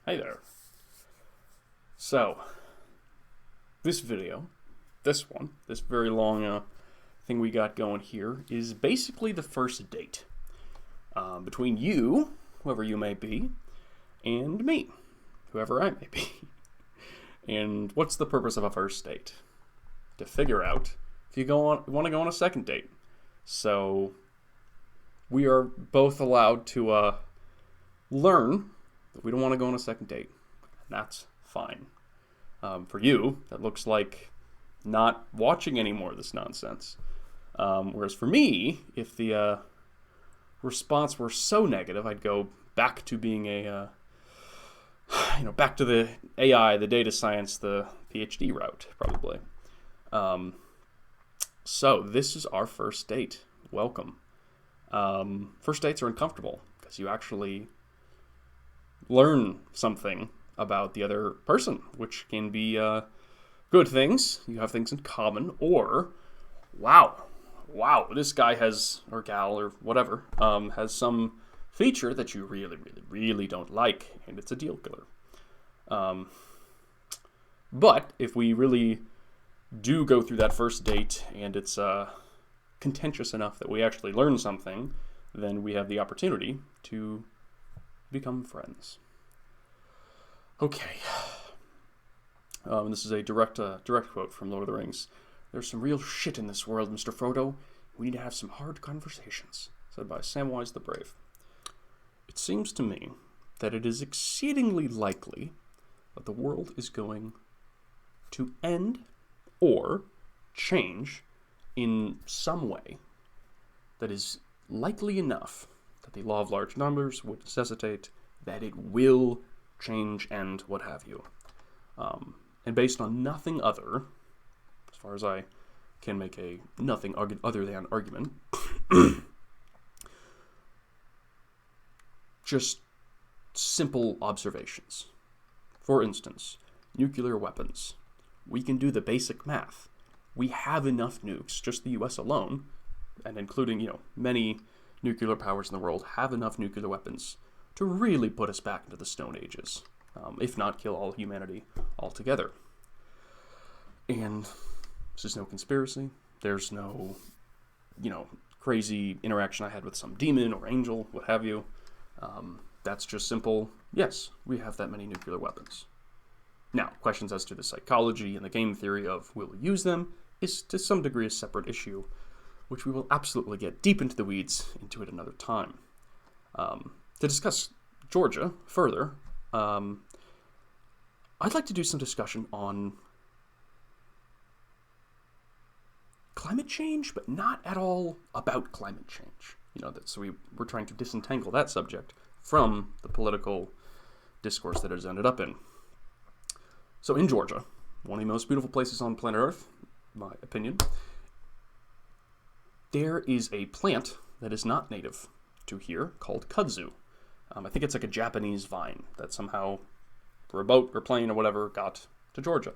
Hey there. So, this video, this very long thing we got going here, is basically the first date between you, whoever you may be, and me, whoever I may be. And what's the purpose of a first date? To figure out if you want to go on a second date. So, we are both allowed to learn that we don't want to go on a second date. And that's fine. For you, that looks like not watching any more of this nonsense. Whereas for me, if the response were so negative, I'd go back to being back to the AI, the data science, the PhD route, probably. So this is our first date. Welcome. First dates are uncomfortable because you actually learn something about the other person, which can be good things. You have things in common, or wow, this guy has, or gal, or whatever, has some feature that you really don't like, and it's a deal killer. But if we really do go through that first date and it's contentious enough that we actually learn something, then we have the opportunity to become friends. Okay. This is a direct quote from Lord of the Rings. "There's some real shit in this world, Mr. Frodo. We need to have some hard conversations," said by Samwise the Brave. It seems to me that it is exceedingly likely that the world is going to end or change in some way that is likely enough that the law of large numbers would necessitate that it will change and what have you. And based on nothing other, as far as I can make a nothing other than argument, just simple observations. For instance, nuclear weapons. We can do the basic math. We have enough nukes, just the US alone, and including, many nuclear powers in the world have enough nuclear weapons to really put us back into the Stone Ages, if not kill all humanity altogether. And this is no conspiracy. There's no, crazy interaction I had with some demon or angel, what have you. That's just simple, yes, we have that many nuclear weapons. Now, questions as to the psychology and the game theory of will we use them is to some degree a separate issue, which we will absolutely get deep into the weeds into at another time. To discuss Georgia further, I'd like to do some discussion on climate change, but not at all about climate change. So we're trying to disentangle that subject from the political discourse that it has ended up in. So in Georgia, one of the most beautiful places on planet Earth, in my opinion, there is a plant that is not native to here called kudzu. I think it's like a Japanese vine that somehow, for a boat or plane or whatever, got to Georgia.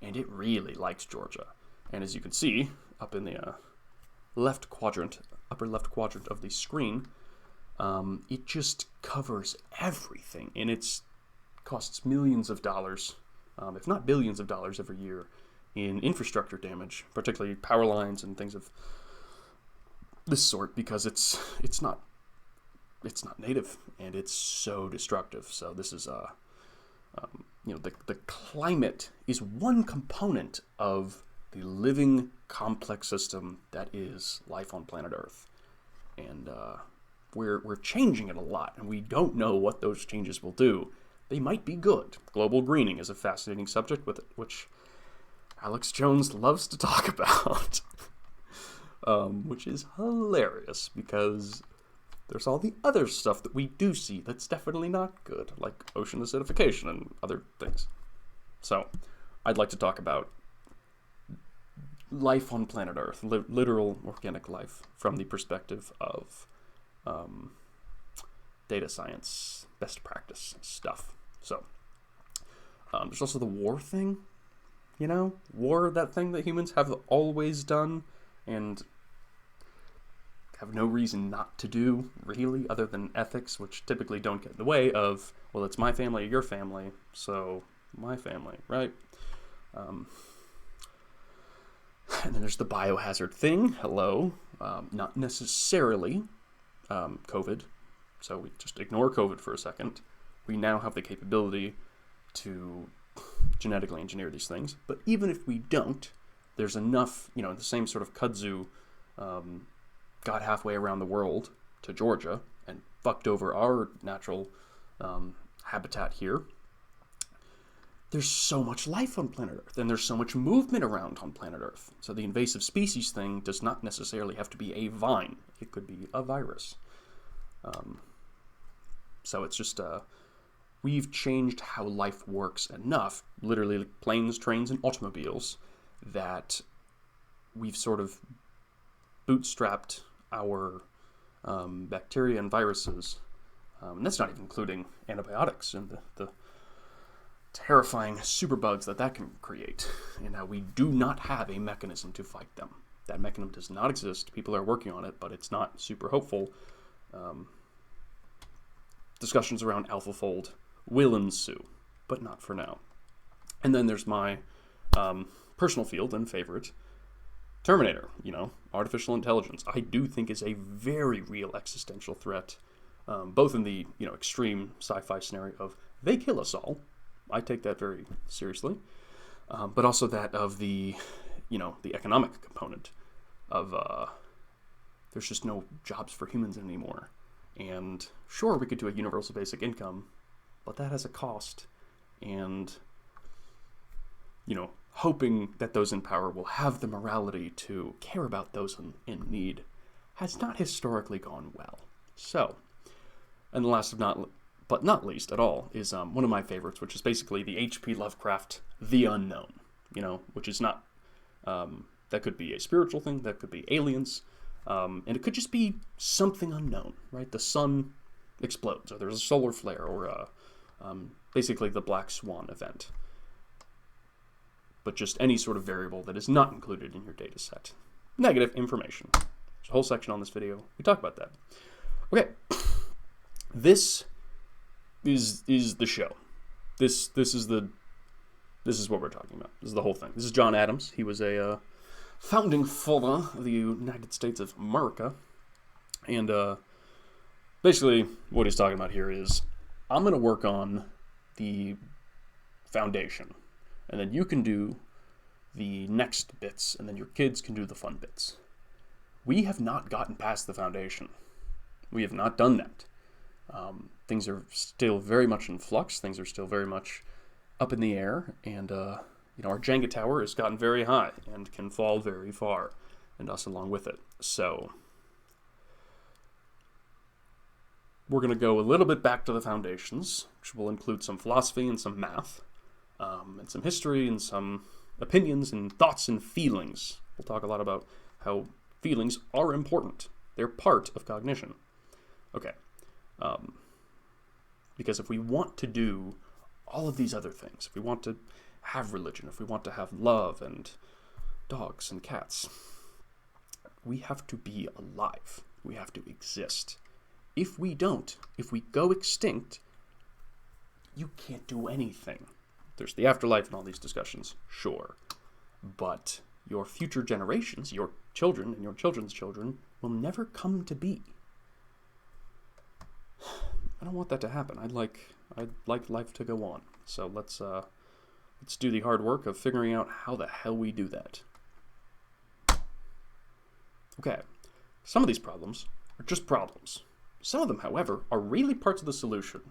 And it really likes Georgia. And as you can see, up in the upper left quadrant of the screen, it just covers everything. And it costs millions of dollars, if not billions of dollars every year, in infrastructure damage, particularly power lines and things of this sort, because it's not native, and it's so destructive. So this is the climate is one component of the living complex system that is life on planet Earth, and we're changing it a lot, and we don't know what those changes will do. They might be good. Global greening is a fascinating subject with it, which Alex Jones loves to talk about, which is hilarious because there's all the other stuff that we do see that's definitely not good, like ocean acidification and other things. So, I'd like to talk about life on planet Earth, literal organic life, from the perspective of data science, best practice stuff. So, there's also the war thing, war, that thing that humans have always done, and have no reason not to do, really, other than ethics, which typically don't get in the way of, well, it's my family or your family, so my family, right? And then there's the biohazard thing. Hello. Not necessarily COVID. So we just ignore COVID for a second. We now have the capability to genetically engineer these things. But even if we don't, there's enough, the same sort of kudzu got halfway around the world to Georgia and fucked over our natural habitat here. There's so much life on planet Earth, and there's so much movement around on planet Earth. So the invasive species thing does not necessarily have to be a vine. It could be a virus. So it's just, we've changed how life works enough, literally like planes, trains, and automobiles, that we've sort of bootstrapped our bacteria and viruses. And that's not even including antibiotics and the terrifying superbugs that can create, and how we do not have a mechanism to fight them. That mechanism does not exist. People are working on it, but it's not super hopeful. Discussions around AlphaFold will ensue, but not for now. And then there's my personal field and favorite, Terminator, artificial intelligence. I do think is a very real existential threat, both in the, extreme sci-fi scenario of they kill us all. I take that very seriously, but also that of the, the economic component of there's just no jobs for humans anymore. And sure, we could do a universal basic income, but that has a cost. And, hoping that those in power will have the morality to care about those in need has not historically gone well. So, and the last but not least at all, is one of my favorites, which is basically the H.P. Lovecraft The Unknown, which is not, that could be a spiritual thing, that could be aliens, and it could just be something unknown, right? The sun explodes, or there's a solar flare, or basically the Black Swan event. But just any sort of variable that is not included in your data set. Negative information. There's a whole section on this video. We talk about that. Okay. This is the show. This is what we're talking about. This is the whole thing. This is John Adams. He was a founding father of the United States of America. And basically what he's talking about here is, I'm going to work on the foundation, and then you can do the next bits, and then your kids can do the fun bits. We have not gotten past the foundation. We have not done that. Things are still very much in flux. Things are still very much up in the air, and our Jenga tower has gotten very high and can fall very far, and us along with it. So we're going to go a little bit back to the foundations, which will include some philosophy and some math, and some history and some opinions and thoughts and feelings. We'll talk a lot about how feelings are important. They're part of cognition. Okay. Because if we want to do all of these other things, if we want to have religion, if we want to have love and dogs and cats, we have to be alive. We have to exist. If we don't, if we go extinct, you can't do anything. There's the afterlife and all these discussions, sure. But your future generations, your children and your children's children, will never come to be. I don't want that to happen. I'd like life to go on. So let's do the hard work of figuring out how the hell we do that. Okay, some of these problems are just problems. Some of them, however, are really parts of the solution.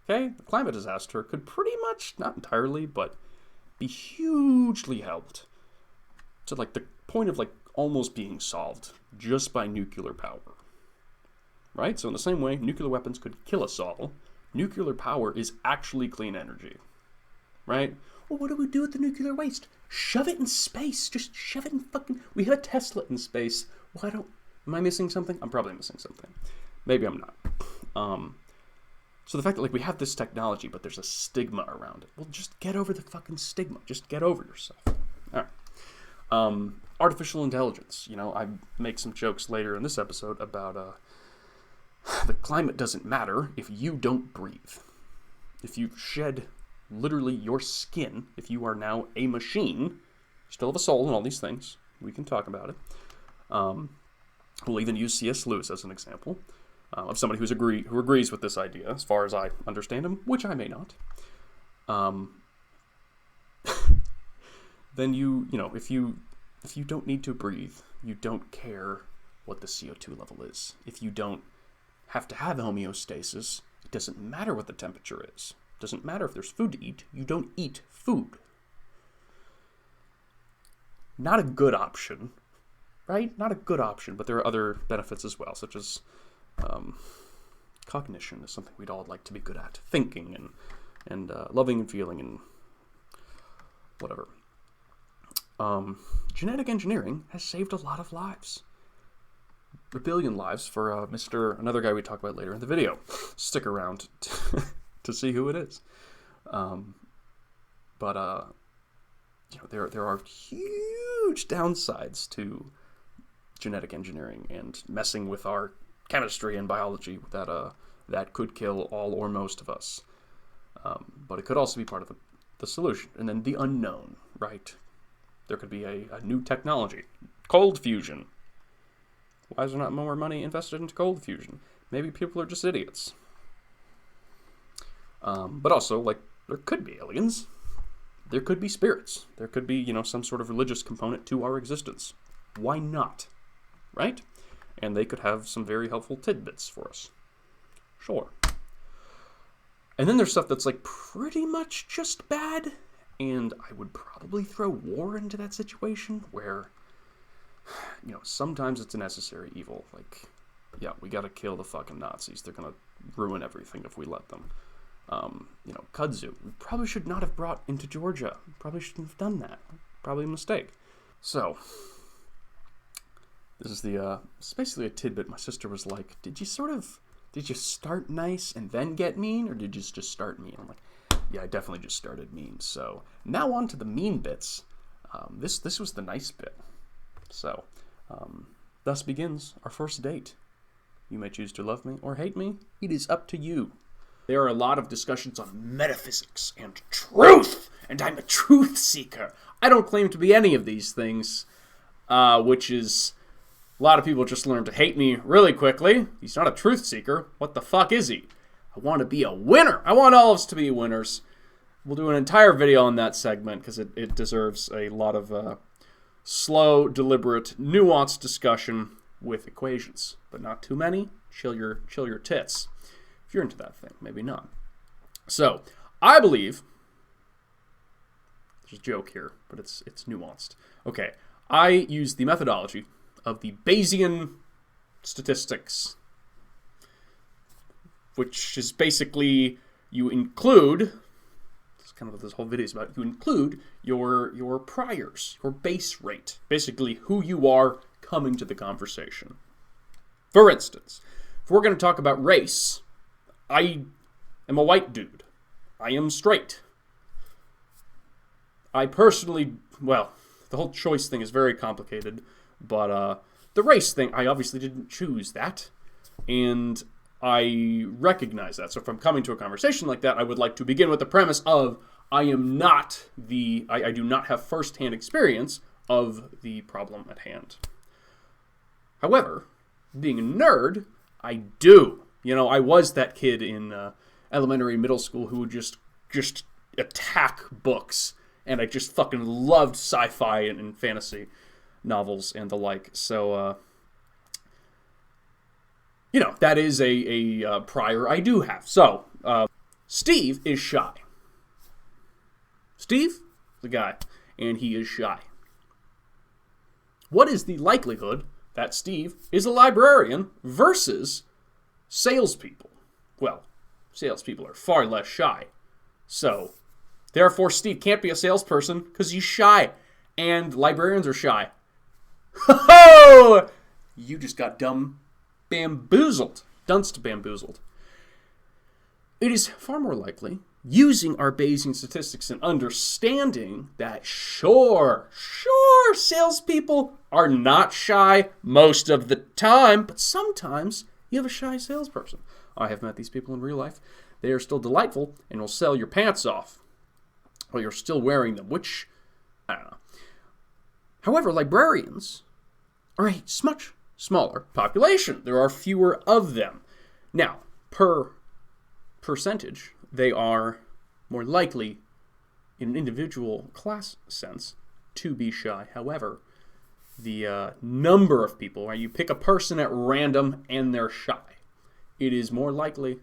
Okay, the climate disaster could pretty much, not entirely, but be hugely helped to the point of almost being solved just by nuclear power. Right? So in the same way, nuclear weapons could kill us all. Nuclear power is actually clean energy. Right? Well, what do we do with the nuclear waste? Shove it in space. Just shove it in fucking... We have a Tesla in space. Why don't... Am I missing something? I'm probably missing something. Maybe I'm not. So the fact that we have this technology, but there's a stigma around it. Well, just get over the fucking stigma. Just get over yourself. All right. Artificial intelligence. I make some jokes later in this episode about the climate doesn't matter if you don't breathe. If you shed literally your skin, if you are now a machine, you still have a soul and all these things. We can talk about it. We'll even use C.S. Lewis as an example of somebody who agrees with this idea, as far as I understand him, which I may not. Then if you don't need to breathe, you don't care what the CO2 level is. If you don't have to have homeostasis, it doesn't matter what the temperature is. It doesn't matter if there's food to eat. You don't eat food. Not a good option, right? Not a good option, but there are other benefits as well, such as cognition is something we'd all like to be good at. Thinking and loving and feeling and whatever. Genetic engineering has saved a lot of lives. A billion lives for another guy we talk about later in the video. Stick around to see who it is. But there are huge downsides to genetic engineering and messing with our chemistry and biology that could kill all or most of us. But it could also be part of the solution. And then the unknown, right? There could be a new technology. Cold fusion. Why is there not more money invested into cold fusion? Maybe people are just idiots. But also, there could be aliens. There could be spirits. There could be, some sort of religious component to our existence. Why not? Right? And they could have some very helpful tidbits for us. Sure. And then there's stuff that's, pretty much just bad. And I would probably throw war into that situation where, sometimes it's a necessary evil. We gotta kill the fucking Nazis. They're gonna ruin everything if we let them. Kudzu, we probably should not have brought into Georgia. We probably shouldn't have done that. Probably a mistake. So, this is it's basically a tidbit. My sister was like, did you start nice and then get mean, or did you just start mean? I'm like, yeah, I definitely just started mean. So, now on to the mean bits. This was the nice bit. So, thus begins our first date. You may choose to love me or hate me. It is up to you. There are a lot of discussions on metaphysics and truth, and I'm a truth seeker. I don't claim to be any of these things, which is a lot of people just learn to hate me really quickly. He's not a truth seeker. What the fuck is he? I want to be a winner. I want all of us to be winners. We'll do an entire video on that segment because it deserves a lot of slow, deliberate, nuanced discussion with equations, but not too many. Chill your tits. If you're into that thing, maybe not. So, I believe there's a joke here, but it's nuanced. Okay, I use the methodology of the Bayesian statistics, which is basically you include, that's kind of what this whole video is about, you include your priors, your base rate, basically who you are coming to the conversation. For instance, if we're going to talk about race, I am a white dude. I am straight. I personally, the whole choice thing is very complicated, but the race thing, I obviously didn't choose that, and I recognize that. So if I'm coming to a conversation like that, I would like to begin with the premise of I do not have first-hand experience of the problem at hand. However, being a nerd, I do. I was that kid in elementary, middle school who would just attack books, and I just fucking loved sci-fi and fantasy novels and the like. So, that is a prior I do have. So, Steve is shy. Steve, the guy, and he is shy. What is the likelihood that Steve is a librarian versus salespeople? Well, salespeople are far less shy. So, therefore, Steve can't be a salesperson because he's shy. And librarians are shy. Ho-ho! You just got bamboozled. Dunst bamboozled. It is far more likely using our Bayesian statistics and understanding that sure, salespeople are not shy most of the time, but sometimes you have a shy salesperson. I have met these people in real life. They are still delightful and will sell your pants off while you're still wearing them, which, I don't know. However, librarians are a much smaller population. There are fewer of them. Now, per percentage, they are more likely, in an individual class sense, to be shy. However, the number of people, right, you pick a person at random and they're shy, it is more likely,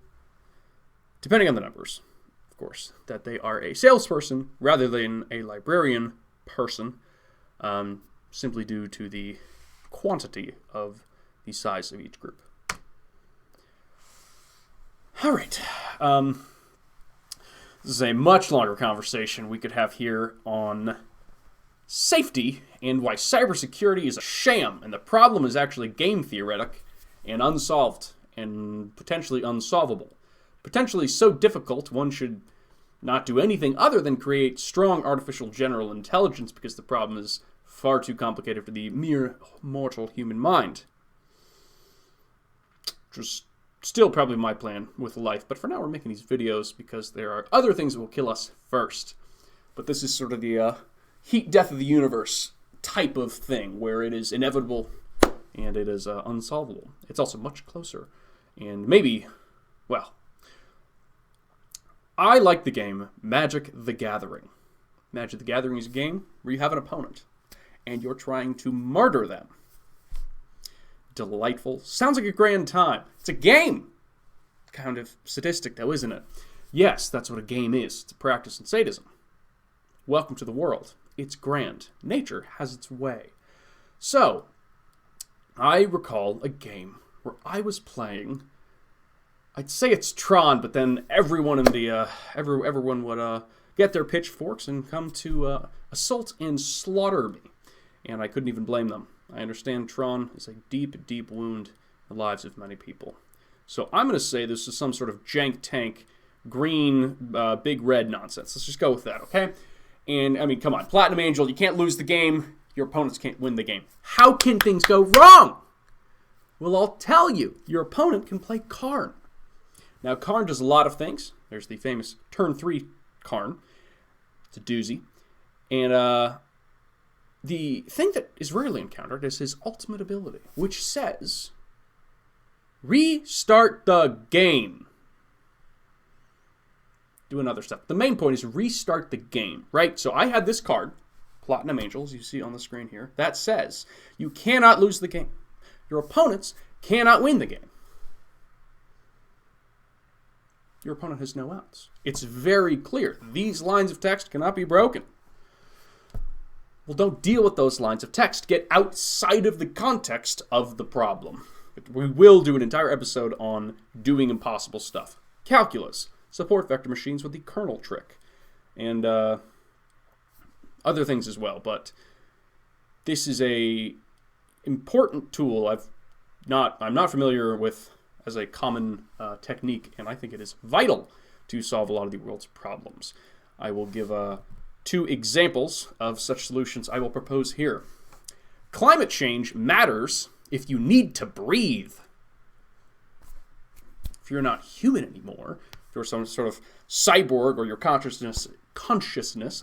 depending on the numbers, of course, that they are a salesperson rather than a librarian person, simply due to the quantity of the size of each group. All right. This is a much longer conversation we could have here on safety and why cybersecurity is a sham, and the problem is actually game theoretic and unsolved and potentially unsolvable. Potentially so difficult one should not do anything other than create strong artificial general intelligence because the problem is far too complicated for the mere mortal human mind. Which is still probably my plan with life, but for now we're making these videos because there are other things that will kill us first. But this is sort of the heat death of the universe type of thing, where it is inevitable and it is unsolvable. It's also much closer. And maybe, well, I like the game Magic the Gathering. Magic the Gathering is a game where you have an opponent and you're trying to murder them. Delightful. Sounds like a grand time. It's a game. Kind of sadistic, though, isn't it? Yes, that's what a game is. It's a practice in sadism. Welcome to the world. It's grand. Nature has its way. So, I recall a game where I was playing. I'd say it's Tron, but then everyone in the everyone would get their pitchforks and come to assault and slaughter me, and I couldn't even blame them. I understand Tron is a deep, deep wound in the lives of many people. So I'm going to say this is some sort of jank tank, green, big red nonsense. Let's just go with that, okay? And, I mean, come on. Platinum Angel, you can't lose the game. Your opponents can't win the game. How can things go wrong? Well, I'll tell you. Your opponent can play Karn. Now, Karn does a lot of things. There's the famous turn 3 Karn. It's a doozy. And, the thing that is rarely encountered is his ultimate ability, which says, restart the game. Do another step. The main point is restart the game, right? So I had this card, Platinum Angels, you see on the screen here, that says you cannot lose the game. Your opponents cannot win the game. Your opponent has no outs. It's very clear. These lines of text cannot be broken. Well, don't deal with those lines of text. Get outside of the context of the problem. We will do an entire episode on doing impossible stuff. Calculus. Support vector machines with the kernel trick. And other things as well. But this is a important tool I'm not familiar with as a common technique. And I think it is vital to solve a lot of the world's problems. I will give 2 examples of such solutions I will propose here. Climate change matters if you need to breathe. If you're not human anymore, if you're some sort of cyborg or your consciousness,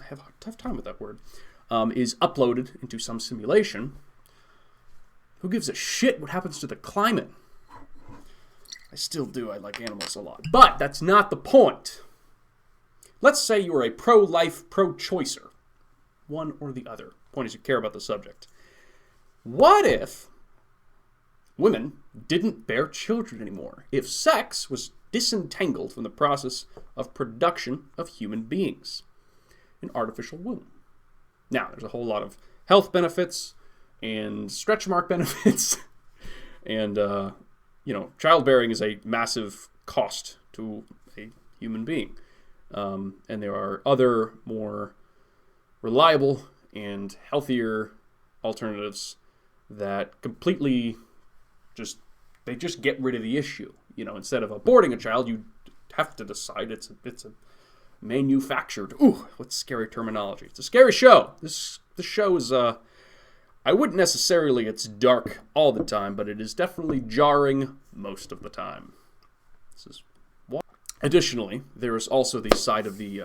I have a tough time with that word, is uploaded into some simulation, who gives a shit what happens to the climate? I still do. I like animals a lot. But that's not the point. Let's say you are a pro-life, pro-choicer. One or the other. Point is you care about the subject. What if women didn't bear children anymore? If sex was disentangled from the process of production of human beings? An artificial womb. Now, there's a whole lot of health benefits and stretch mark benefits. And, childbearing is a massive cost to a human being. And there are other more reliable and healthier alternatives that completely just get rid of the issue. Instead of aborting a child, you have to decide it's a manufactured. Ooh, what scary terminology. It's a scary show. This show is, I wouldn't necessarily, it's dark all the time, but it is definitely jarring most of the time. This is what. Additionally, there is also the side of the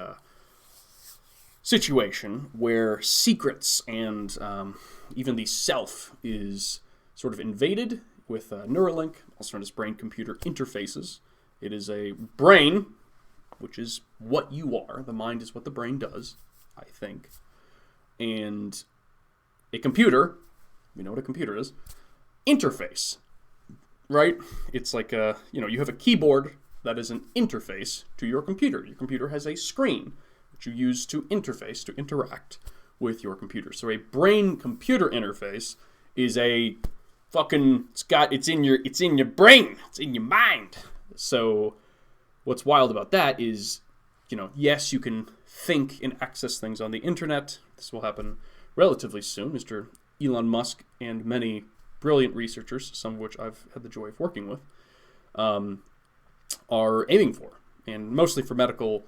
situation where secrets and even the self is sort of invaded with Neuralink, also known as brain-computer interfaces. It is a brain, which is what you are. The mind is what the brain does, I think. And a computer, we know what a computer is, interface, right? It's like you have a keyboard that is an interface to your computer. Your computer has a screen that you use to interface, to interact with your computer. So a brain-computer interface is a fucking, it's in your brain, it's in your mind. So what's wild about that is, yes, you can think and access things on the internet. This will happen relatively soon. Mr. Elon Musk and many brilliant researchers, some of which I've had the joy of working with, are aiming for, and mostly for medical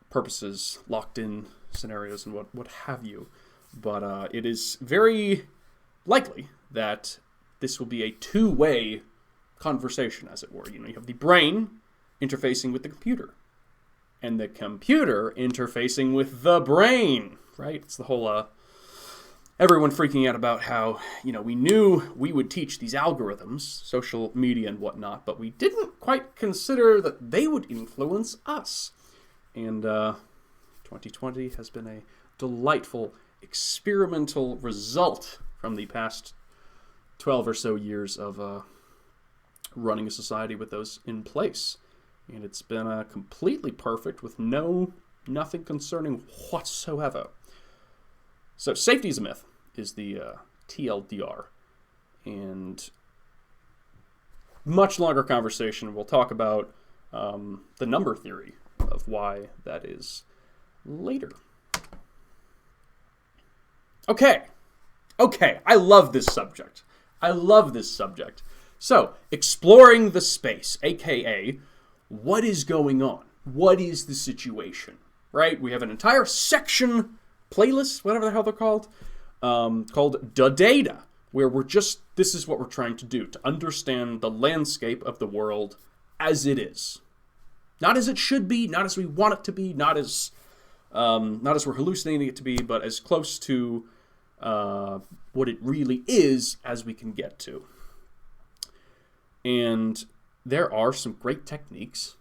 purposes, locked-in scenarios and what have you. But it is very likely that this will be a two-way conversation, as it were. You have the brain interfacing with the computer, and the computer interfacing with the brain, right? It's the whole, everyone freaking out about how, we knew we would teach these algorithms, social media and whatnot, but we didn't quite consider that they would influence us. And 2020 has been a delightful experimental result from the past 12 or so years of running a society with those in place. And it's been completely perfect with nothing concerning whatsoever. So safety is a myth is the TLDR. And much longer conversation, we'll talk about the number theory of why that is later. Okay, I love this subject. So, exploring the space, aka, what is going on? What is the situation? Right? We have an entire section, playlist, whatever the hell they're called Da Data, where this is what we're trying to do, to understand the landscape of the world as it is. Not as it should be, not as we want it to be, not as we're hallucinating it to be, but as close to what it really is as we can get to. And there are some great techniques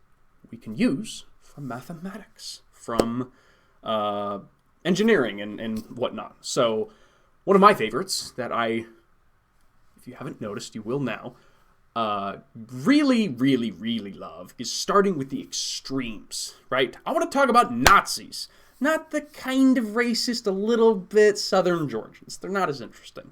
we can use from mathematics, from engineering and whatnot. So one of my favorites that if you haven't noticed, you will now, really, really, really love is starting with the extremes, right? I want to talk about Nazis. Not the kind of racist, a little bit Southern Georgians. They're not as interesting.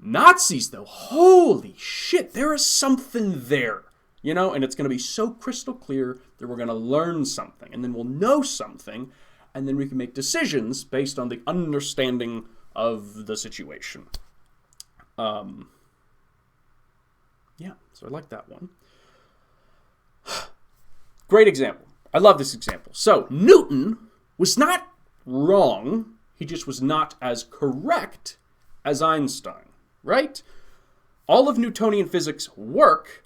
Nazis, though, holy shit, there is something there, and it's going to be so crystal clear that we're going to learn something, and then we'll know something, and then we can make decisions based on the understanding of the situation. Yeah, so I like that one. Great example. I love this example. So, Newton was not wrong. He just was not as correct as Einstein, right? All of Newtonian physics work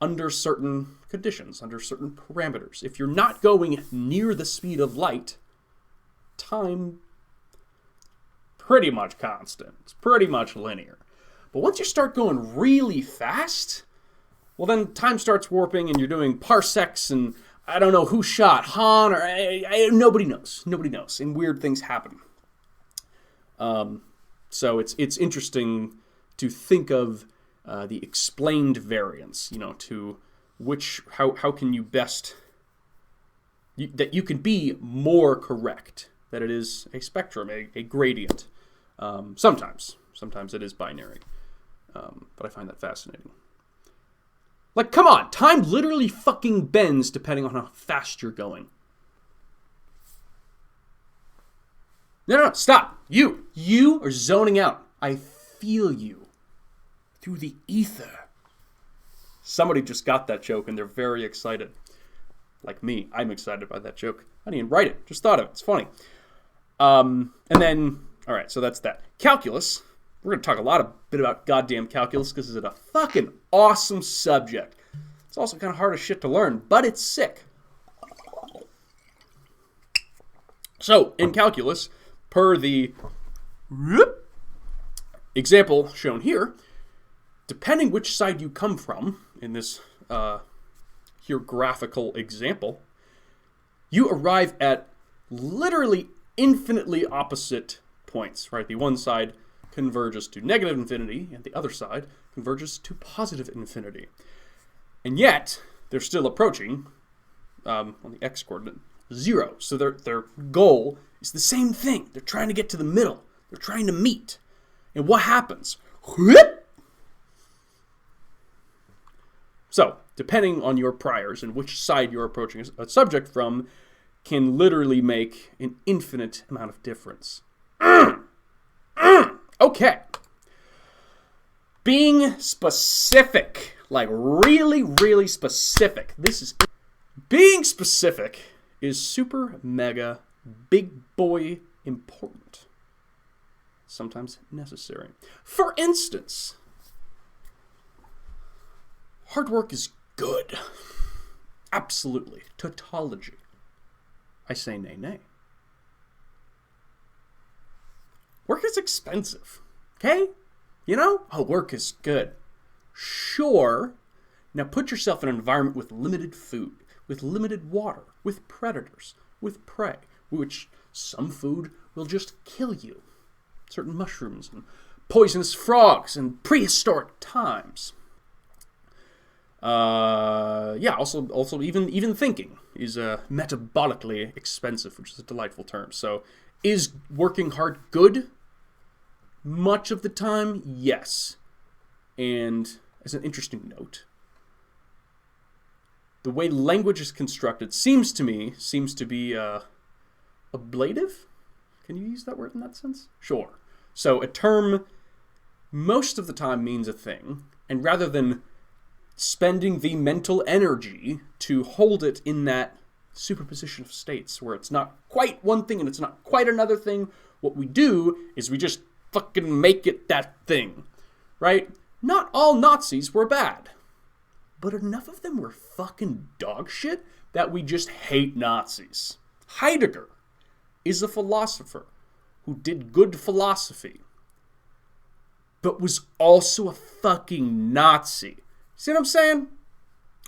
under certain conditions, under certain parameters. If you're not going near the speed of light, time pretty much constant. It's pretty much linear. But once you start going really fast, well then time starts warping and you're doing parsecs and I don't know who shot Han or nobody knows. Nobody knows. And weird things happen. So it's interesting to think of the explained variance, to how can you best, that you can be more correct, that it is a spectrum, a gradient. Sometimes it is binary. But I find that fascinating. Like, come on, time literally fucking bends depending on how fast you're going. No, stop. You are zoning out. I feel you through the ether. Somebody just got that joke and they're very excited. Like me, I'm excited by that joke. I didn't even write it. Just thought of it. It's funny. And then, all right, so that's that. Calculus. We're going to talk a bit about goddamn calculus because it's a fucking awesome subject. It's also kind of hard as shit to learn, but it's sick. So, in calculus, per the example shown here, depending which side you come from in this here graphical example, you arrive at literally infinitely opposite points, right? The one side converges to negative infinity, and the other side converges to positive infinity. And yet, they're still approaching, on the x-coordinate, 0. So their goal is the same thing. They're trying to get to the middle. They're trying to meet. And what happens? So, depending on your priors and which side you're approaching a subject from, can literally make an infinite amount of difference. Okay. Being specific. Like, really, really specific. Being specific is super, mega, big boy important. Sometimes necessary. For instance, hard work is good. Absolutely. Tautology. I say nay, nay. Work is expensive. Okay? You know? Oh, work is good. Sure. Now put yourself in an environment with limited food, with limited water, with predators, with prey, which some food will just kill you. Certain mushrooms and poisonous frogs in prehistoric times. Also even thinking is metabolically expensive, which is a delightful term. So, is working hard good? Much of the time, yes. And as an interesting note, the way language is constructed seems to be ablative. Can you use that word in that sense? Sure. So a term most of the time means a thing, and rather than spending the mental energy to hold it in that superposition of states where it's not quite one thing and it's not quite another thing, what we do is we just fucking make it that thing, right? Not all Nazis were bad, but enough of them were fucking dog shit that we just hate Nazis. Heidegger is a philosopher who did good philosophy, but was also a fucking Nazi. See what I'm saying?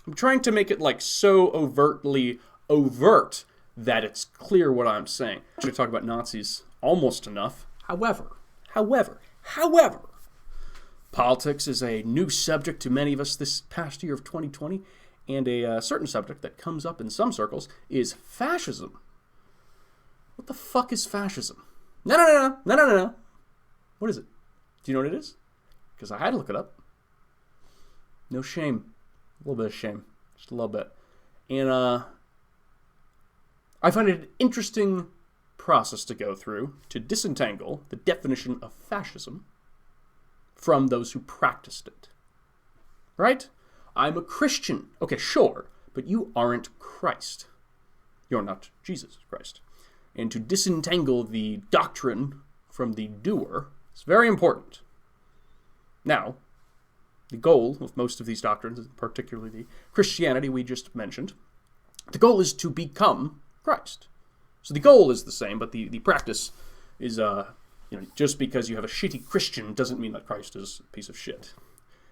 I'm trying to make it like so overtly overt that it's clear what I'm saying. I'm going to talk about Nazis almost enough. However, politics is a new subject to many of us this past year of 2020, and a certain subject that comes up in some circles is fascism. What the fuck is fascism? No. What is it? Do you know what it is? Because I had to look it up. No shame. A little bit of shame. Just a little bit. And I find it an interesting process to go through to disentangle the definition of fascism from those who practiced it. Right? I'm a Christian. Okay, sure. But you aren't Christ. You're not Jesus Christ. And to disentangle the doctrine from the doer is very important. Now, the goal of most of these doctrines, particularly the Christianity we just mentioned, the goal is to become Christ. So the goal is the same, but the practice is, just because you have a shitty Christian doesn't mean that Christ is a piece of shit.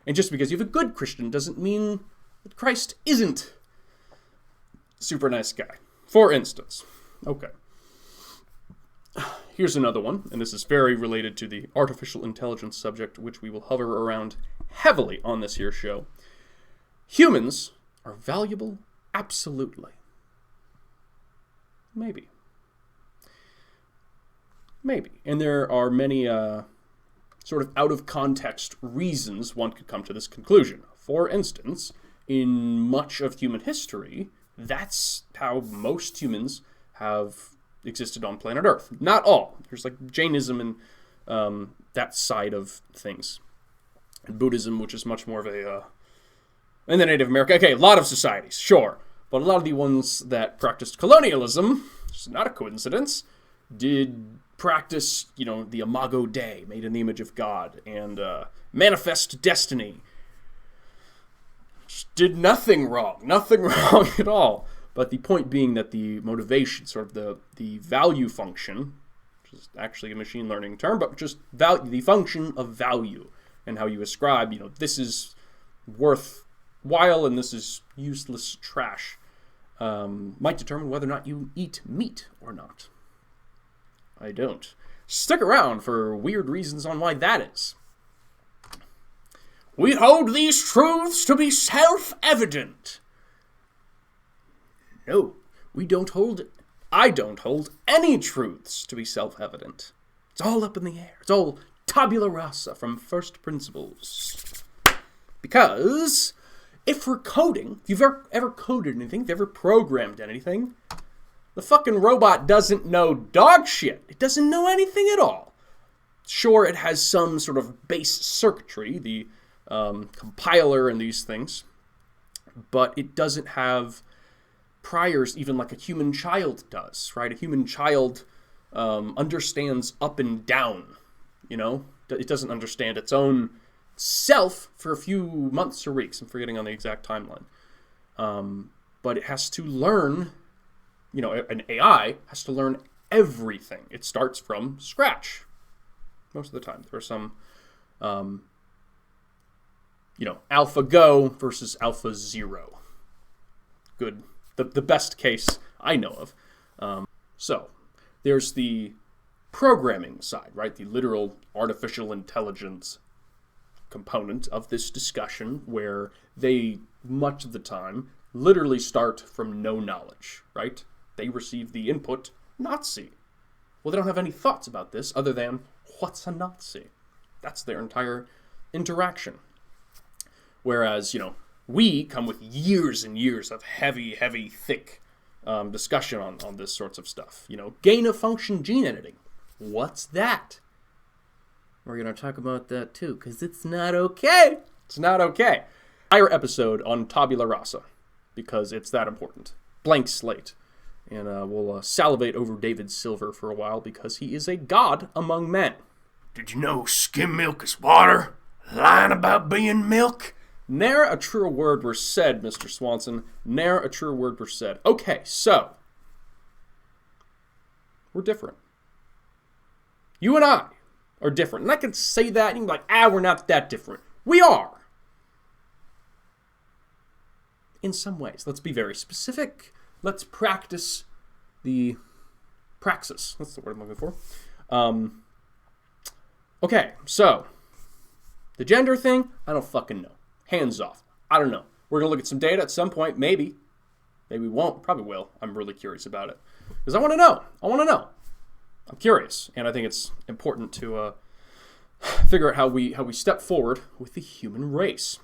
And just because you have a good Christian doesn't mean that Christ isn't a super nice guy. For instance, okay. Here's another one, and this is very related to the artificial intelligence subject, which we will hover around heavily on this here show. Humans are valuable, absolutely. Maybe. And there are many sort of out-of-context reasons one could come to this conclusion. For instance, in much of human history, that's how most humans have existed on planet Earth. Not all. There's like Jainism and that side of things. And Buddhism, which is much more of a... and the Native American. Okay, a lot of societies, sure. But a lot of the ones that practiced colonialism, which is not a coincidence, did practice, the Imago Dei, made in the image of God, and manifest destiny. Just did nothing wrong at all. But the point being that the motivation, sort of the value function, which is actually a machine learning term, but just the function of value and how you ascribe, this is worthwhile and this is useless trash, might determine whether or not you eat meat or not. I don't. Stick around for weird reasons on why that is. We hold these truths to be self-evident. No, I don't hold any truths to be self-evident. It's all up in the air. It's all tabula rasa from first principles. Because if we're coding, if you've ever coded anything, if you've ever programmed anything, the fucking robot doesn't know dog shit. It doesn't know anything at all. Sure, it has some sort of base circuitry, the compiler and these things, but it doesn't have priors even like a human child does, right? A human child understands up and down, It doesn't understand its own self for a few months or weeks. I'm forgetting on the exact timeline. But it has to learn, an AI has to learn everything. It starts from scratch most of the time. There are some, AlphaGo versus AlphaZero. Good. The best case I know of. So there's the programming side, right? The literal artificial intelligence component of this discussion, where they, much of the time, literally start from no knowledge, right? They receive the input, Nazi. Well, they don't have any thoughts about this other than, what's a Nazi? That's their entire interaction. Whereas, we come with years and years of heavy, thick discussion on this sorts of stuff. Gain-of-function gene editing. What's that? We're going to talk about that too, because it's not okay. It's not okay. Entire episode on tabula rasa, because it's that important. Blank slate. And we'll salivate over David Silver for a while, because he is a god among men. Did you know skim milk is water? Lying about being milk? Ne'er a truer word were said, Mr. Swanson. Ne'er a truer word were said. Okay, so. We're different. You and I are different. And I can say that and you can be like, we're not that different. We are. In some ways. Let's be very specific. Let's practice the praxis. That's the word I'm looking for. Okay, so. The gender thing, I don't fucking know. Hands off. I don't know. We're going to look at some data at some point. Maybe. Maybe we won't. Probably will. I'm really curious about it. Because I want to know. I'm curious. And I think it's important to figure out how we step forward with the human race.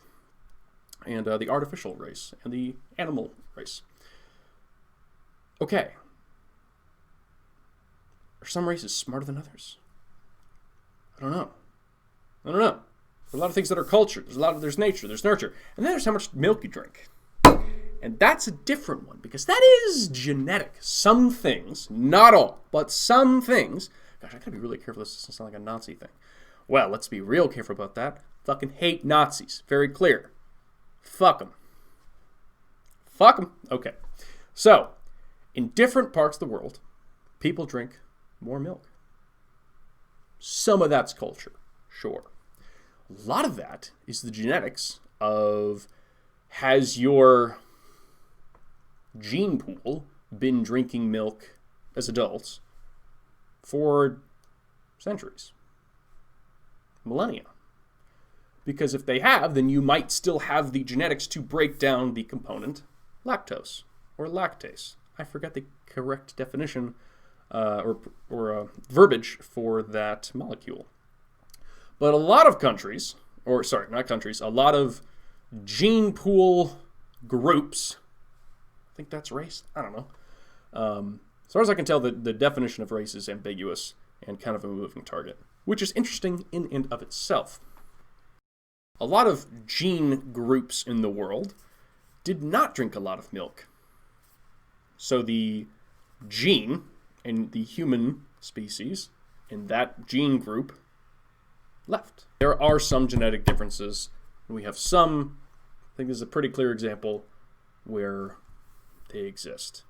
And the artificial race. And the animal race. Okay. Are some races smarter than others? I don't know. There's a lot of things that are cultured. There's nature, there's nurture. And then there's how much milk you drink. And that's a different one, because that is genetic. Some things, not all, but some things. Gosh, I gotta be really careful this doesn't sound like a Nazi thing. Well, let's be real careful about that. Fucking hate Nazis. Very clear. Fuck them. Okay. So, in different parts of the world, people drink more milk. Some of that's culture. Sure. A lot of that is the genetics of, has your gene pool been drinking milk as adults for centuries, millennia? Because if they have, then you might still have the genetics to break down the component lactose or lactase. I forget the correct definition or verbiage for that molecule. But a lot of countries, a lot of gene pool groups, I think that's race, I don't know. As far as I can tell, the definition of race is ambiguous and kind of a moving target, which is interesting in and of itself. A lot of gene groups in the world did not drink a lot of milk So the gene in the human species, in that gene group, left. There are some genetic differences. We have some, I think this is a pretty clear example, where they exist.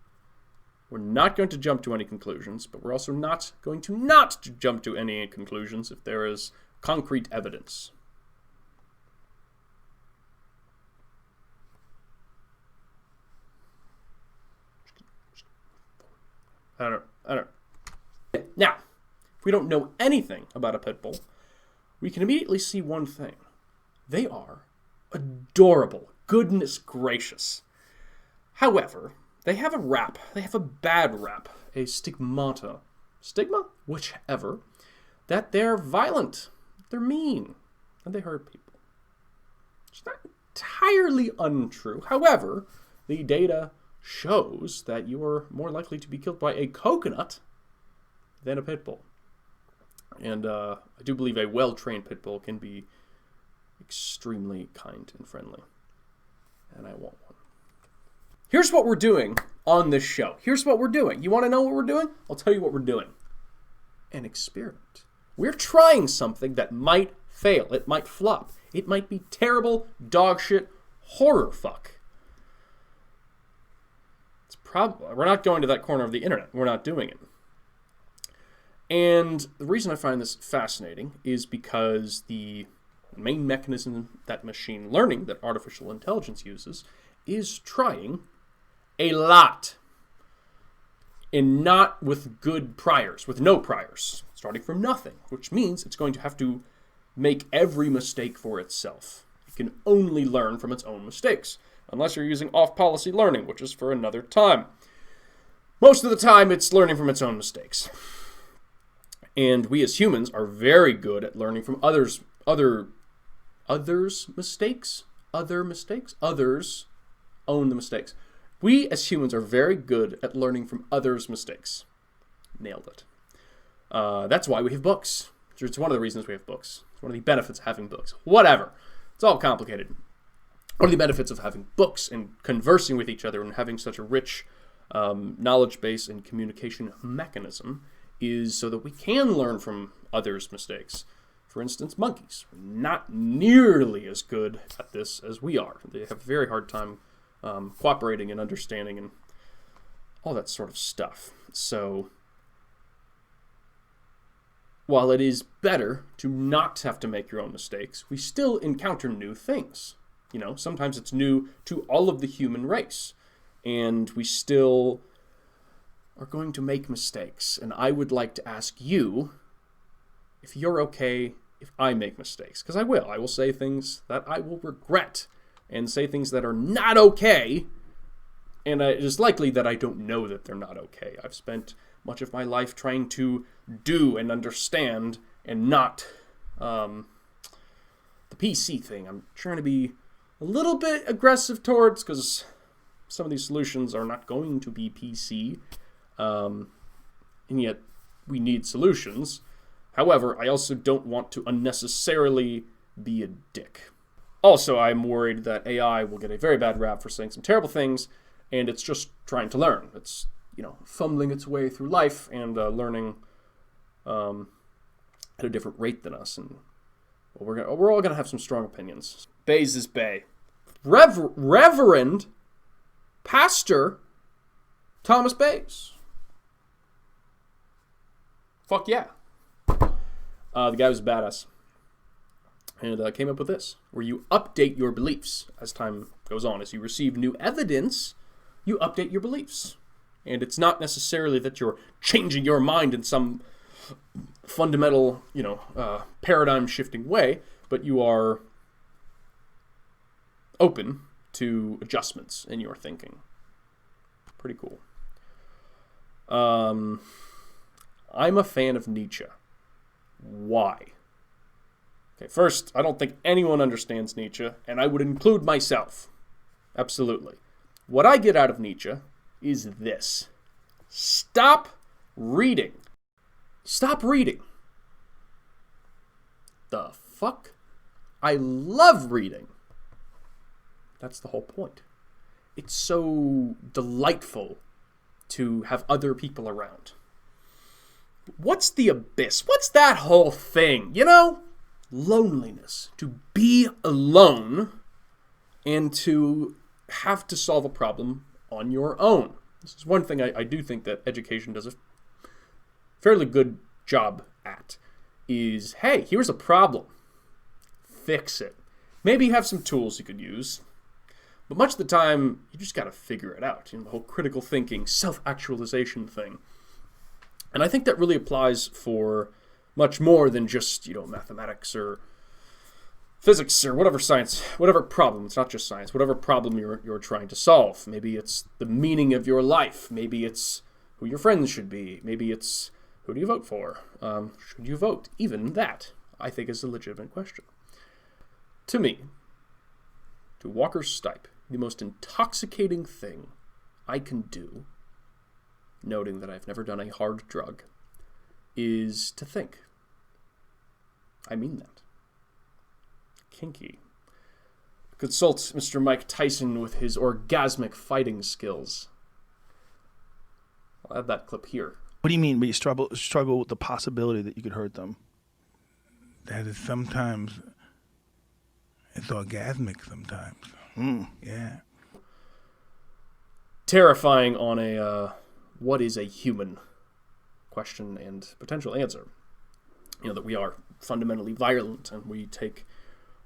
We're not going to jump to any conclusions, but we're also not going to not jump to any conclusions if there is concrete evidence. I don't. Now, if we don't know anything about a pit bull, we can immediately see one thing. They are adorable. Goodness gracious. However, they have a rap. They have a bad rap. A stigmata. Stigma? Whichever. That they're violent. They're mean. And they hurt people. It's not entirely untrue. However, the data shows that you are more likely to be killed by a coconut than a pit bull. And I do believe a well-trained pit bull can be extremely kind and friendly. And I want one. Here's what we're doing on this show. Here's what we're doing. You want to know what we're doing? I'll tell you what we're doing. An experiment. We're trying something that might fail. It might flop. It might be terrible, dog shit, horror fuck. We're not going to that corner of the internet. We're not doing it. And the reason I find this fascinating is because the main mechanism that machine learning, that artificial intelligence uses, is trying a lot. And not with good priors, with no priors, starting from nothing, which means it's going to have to make every mistake for itself. It can only learn from its own mistakes, unless you're using off-policy learning, which is for another time. Most of the time, it's learning from its own mistakes. And we as humans are very good at learning from others' mistakes? Others own the mistakes. We as humans are very good at learning from others' mistakes. Nailed it. That's why we have books. It's one of the reasons we have books. It's one of the benefits of having books. Whatever. It's all complicated. One of the benefits of having books and conversing with each other and having such a rich knowledge base and communication mechanism is so that we can learn from others' mistakes. For instance, monkeys are not nearly as good at this as we are. They have a very hard time cooperating and understanding and all that sort of stuff. So, while it is better to not have to make your own mistakes, we still encounter new things. You know, sometimes it's new to all of the human race. And we still are going to make mistakes. And I would like to ask you if you're okay if I make mistakes. Because I will. I will say things that I will regret and say things that are not okay. And it is likely that I don't know that they're not okay. I've spent much of my life trying to do and understand and not the PC thing. I'm trying to be a little bit aggressive towards, because some of these solutions are not going to be PC, and yet we need solutions. However, I also don't want to unnecessarily be a dick. Also, I'm worried that AI will get a very bad rap for saying some terrible things, and it's just trying to learn. It's, fumbling its way through life and learning at a different rate than us. And we're all going to have some strong opinions. Bayes is Bay. Reverend Pastor Thomas Bayes. Fuck yeah. The guy was badass. And came up with this, where you update your beliefs as time goes on. As you receive new evidence, you update your beliefs. And it's not necessarily that you're changing your mind in some fundamental, paradigm-shifting way, but you are open to adjustments in your thinking. Pretty cool. I'm a fan of Nietzsche. Why? Okay, first, I don't think anyone understands Nietzsche, and I would include myself. Absolutely. What I get out of Nietzsche is this. Stop reading. Stop reading. The fuck? I love reading. That's the whole point. It's so delightful to have other people around. What's the abyss? What's that whole thing? Loneliness. To be alone and to have to solve a problem on your own. This is one thing I do think that education does a fairly good job at, is, hey, here's a problem. Fix it. Maybe you have some tools you could use, but much of the time, you just got to figure it out. The whole critical thinking, self-actualization thing. And I think that really applies for much more than just, mathematics or physics or whatever science, whatever problem. It's not just science. Whatever problem you're trying to solve. Maybe it's the meaning of your life. Maybe it's who your friends should be. Maybe it's who do you vote for? Should you vote? Even that, I think, is a legitimate question. To me, to Walker Stipe, the most intoxicating thing I can do, noting that I've never done a hard drug, is to think. I mean that. Kinky. Consult Mr. Mike Tyson with his orgasmic fighting skills. I'll add that clip here. What do you mean when you struggle with the possibility that you could hurt them? That is sometimes, it's orgasmic sometimes. Yeah. Terrifying on a what is a human question and potential answer. That we are fundamentally violent and we take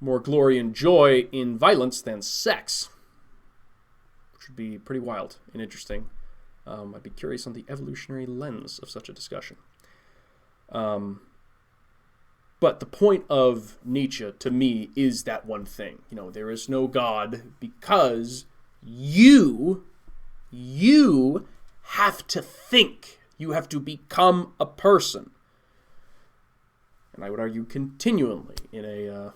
more glory and joy in violence than sex, which would be pretty wild and interesting. I'd be curious on the evolutionary lens of such a discussion. But the point of Nietzsche, to me, is that one thing. There is no God because you have to think. You have to become a person. And I would argue continually in a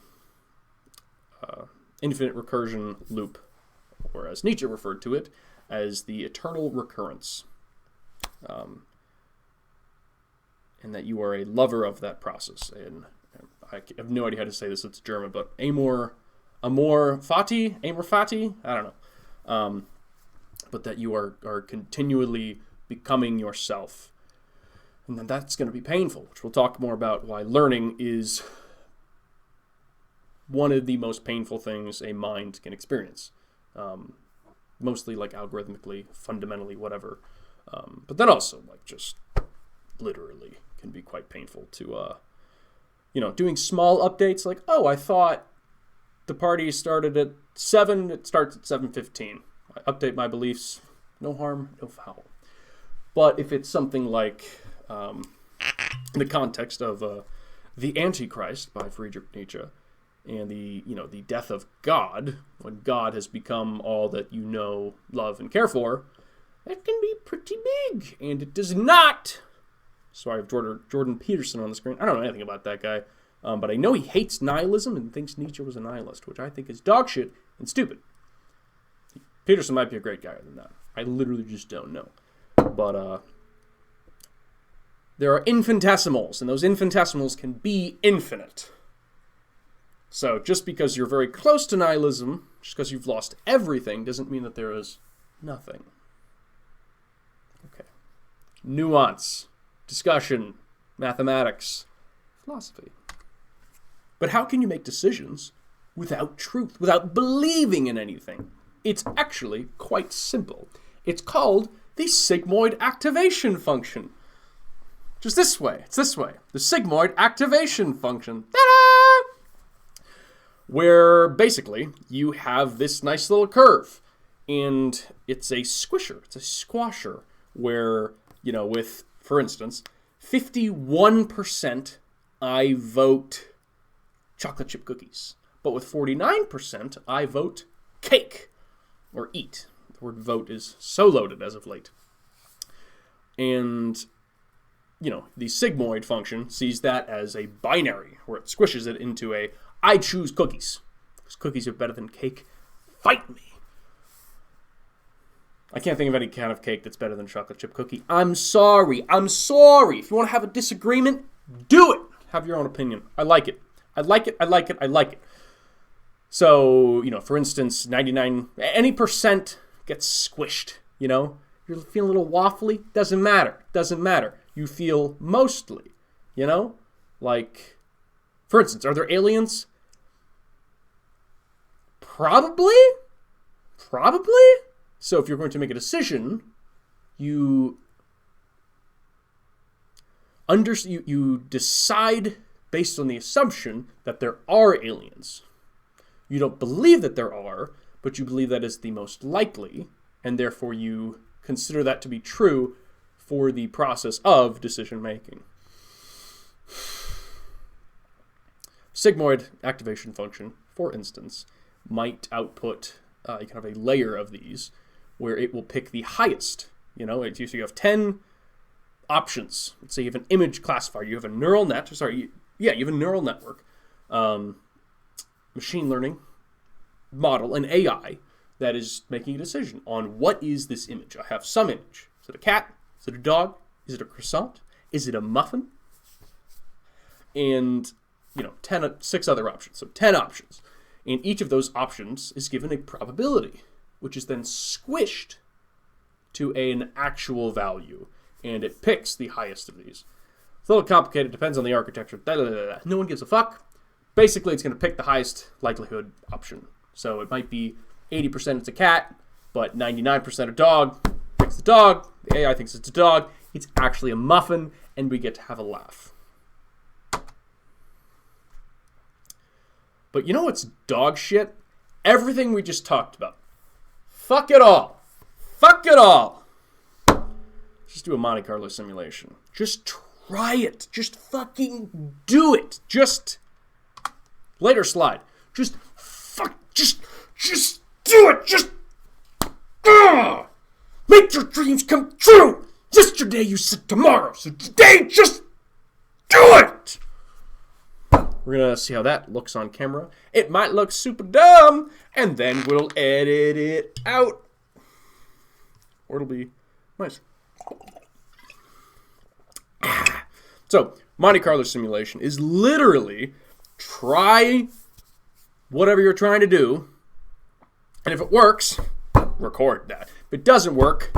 infinite recursion loop, or as Nietzsche referred to it, as the eternal recurrence. And that you are a lover of that process. And I have no idea how to say this, it's German, but amor fati, I don't know. But that you are continually becoming yourself. And then that's going to be painful, which we'll talk more about why learning is one of the most painful things a mind can experience. Mostly like algorithmically, fundamentally, whatever. But then also like just literally can be quite painful to, doing small updates like, oh, I thought the party started at 7, it starts at 7:15. I update my beliefs, no harm, no foul. But if it's something like, in the context of The Antichrist by Friedrich Nietzsche, and the death of God, when God has become all that you know, love, and care for, that can be pretty big, and it does not. So I have Jordan Peterson on the screen. I don't know anything about that guy, but I know he hates nihilism and thinks Nietzsche was a nihilist, which I think is dog shit and stupid. Peterson might be a great guy than that. I literally just don't know. But there are infinitesimals, and those infinitesimals can be infinite. So just because you're very close to nihilism, just because you've lost everything, doesn't mean that there is nothing. Okay. Nuance, discussion, mathematics, philosophy. But how can you make decisions without truth, without believing in anything? It's actually quite simple. It's called the sigmoid activation function. Just this way. It's this way. The sigmoid activation function. Ta-da! Where basically you have this nice little curve. And it's a squisher. It's a squasher. Where, with, for instance, 51% I vote chocolate chip cookies. But with 49% I vote cake. Or eat. The word vote is so loaded as of late. And, the sigmoid function sees that as a binary, where it squishes it into a, I choose cookies. Because cookies are better than cake. Fight me. I can't think of any kind of cake that's better than chocolate chip cookie. I'm sorry. If you want to have a disagreement, do it. Have your own opinion. I like it. So, for instance, any percent gets squished, You're feeling a little waffly? Doesn't matter. Doesn't matter. You feel mostly, you know? Like, for instance, are there aliens? Probably. So if you're going to make a decision, you decide based on the assumption that there are aliens. You don't believe that there are, but you believe that is the most likely, and therefore you consider that to be true for the process of decision making. Sigmoid activation function, for instance, might output you can have a layer of these where it will pick the highest. You know, so you have 10 options. Let's say you have an image classifier. You have a neural net. You have a neural network, machine learning model, an AI that is making a decision on what is this image. I have some image. Is it a cat? Is it a dog? Is it a croissant? Is it a muffin? And, 6 other options. So 10 options. And each of those options is given a probability, which is then squished to an actual value. And it picks the highest of these. It's a little complicated. Depends on the architecture. No one gives a fuck. Basically, it's going to pick the highest likelihood option. So it might be 80% it's a cat, but 99% a dog. Picks the dog. The AI thinks it's a dog. It's actually a muffin, and we get to have a laugh. But you know what's dog shit? Everything we just talked about. Fuck it all. Fuck it all. Just do a Monte Carlo simulation. Just try it. Just fucking do it. Just later slide. Just do it. Just make your dreams come true. Yesterday you said tomorrow, so today just do it. We're going to see how that looks on camera. It might look super dumb, and then we'll edit it out. Or it'll be nice. So, Monte Carlo simulation is literally try whatever you're trying to do, and if it works, record that. If it doesn't work,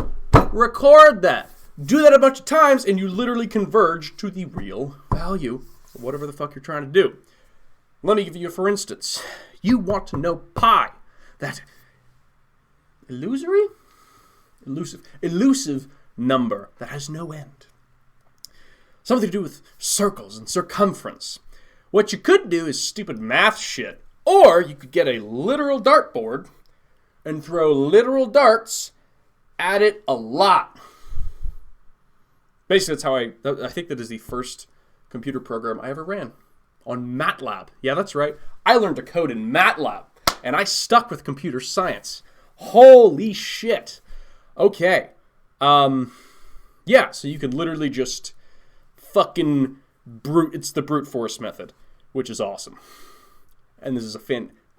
record that. Do that a bunch of times, and you literally converge to the real value. Whatever the fuck you're trying to do. Let me give you a for instance. You want to know pi. That elusive number that has no end. Something to do with circles and circumference. What you could do is stupid math shit. Or you could get a literal dartboard and throw literal darts at it a lot. Basically, that's how I think that is the first computer program I ever ran on MATLAB. Yeah, that's right. I learned to code in MATLAB, and I stuck with computer science. Holy shit. Okay. Yeah, so you could literally just fucking it's the brute force method, which is awesome. And this is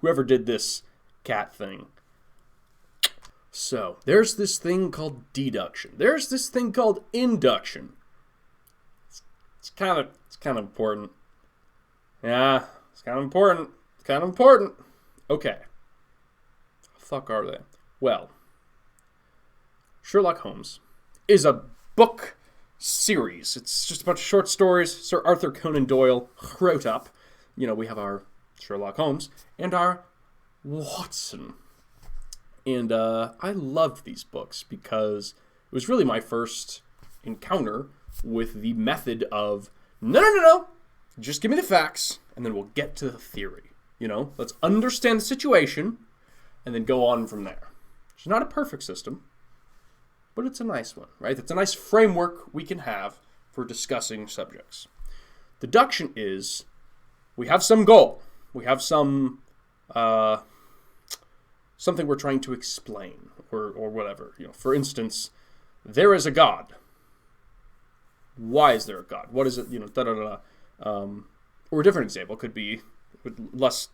whoever did this cat thing. So, there's this thing called deduction. There's this thing called induction. It's kind of important. Yeah, it's kind of important. It's kind of important. Okay. The fuck are they? Well, Sherlock Holmes is a book series. It's just a bunch of short stories Sir Arthur Conan Doyle wrote up. We have our Sherlock Holmes and our Watson. And I loved these books because it was really my first encounter with the method of, no, just give me the facts, and then we'll get to the theory. Let's understand the situation, and then go on from there. It's not a perfect system, but it's a nice one, right? It's a nice framework we can have for discussing subjects. Deduction is, we have some goal. We have some something we're trying to explain, or whatever. For instance, there is a God. Why is there a God? What is it? Or a different example could be less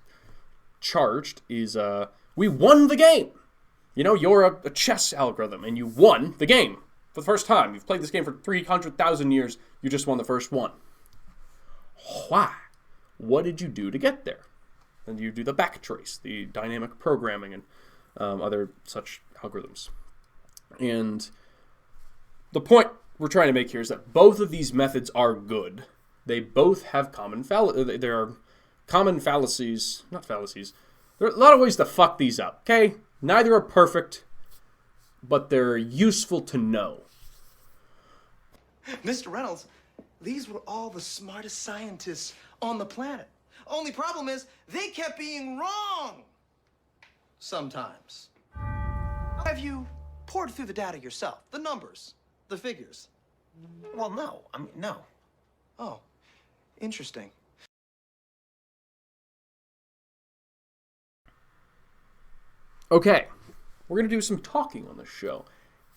charged. Is we won the game. You're a chess algorithm, and you won the game for the first time. You've played this game for 300,000 years. You just won the first one. Why? What did you do to get there? And you do the backtrace, the dynamic programming, and other such algorithms. And the point we're trying to make here is that both of these methods are good. They both have there are common fallacies, not fallacies. There are a lot of ways to fuck these up, okay? Neither are perfect, but they're useful to know. Mr. Reynolds, these were all the smartest scientists on the planet. Only problem is, they kept being wrong. Sometimes. Have you poured through the data yourself? The numbers, the figures? Well, no. I mean, no. Oh, interesting. Okay, we're going to do some talking on this show.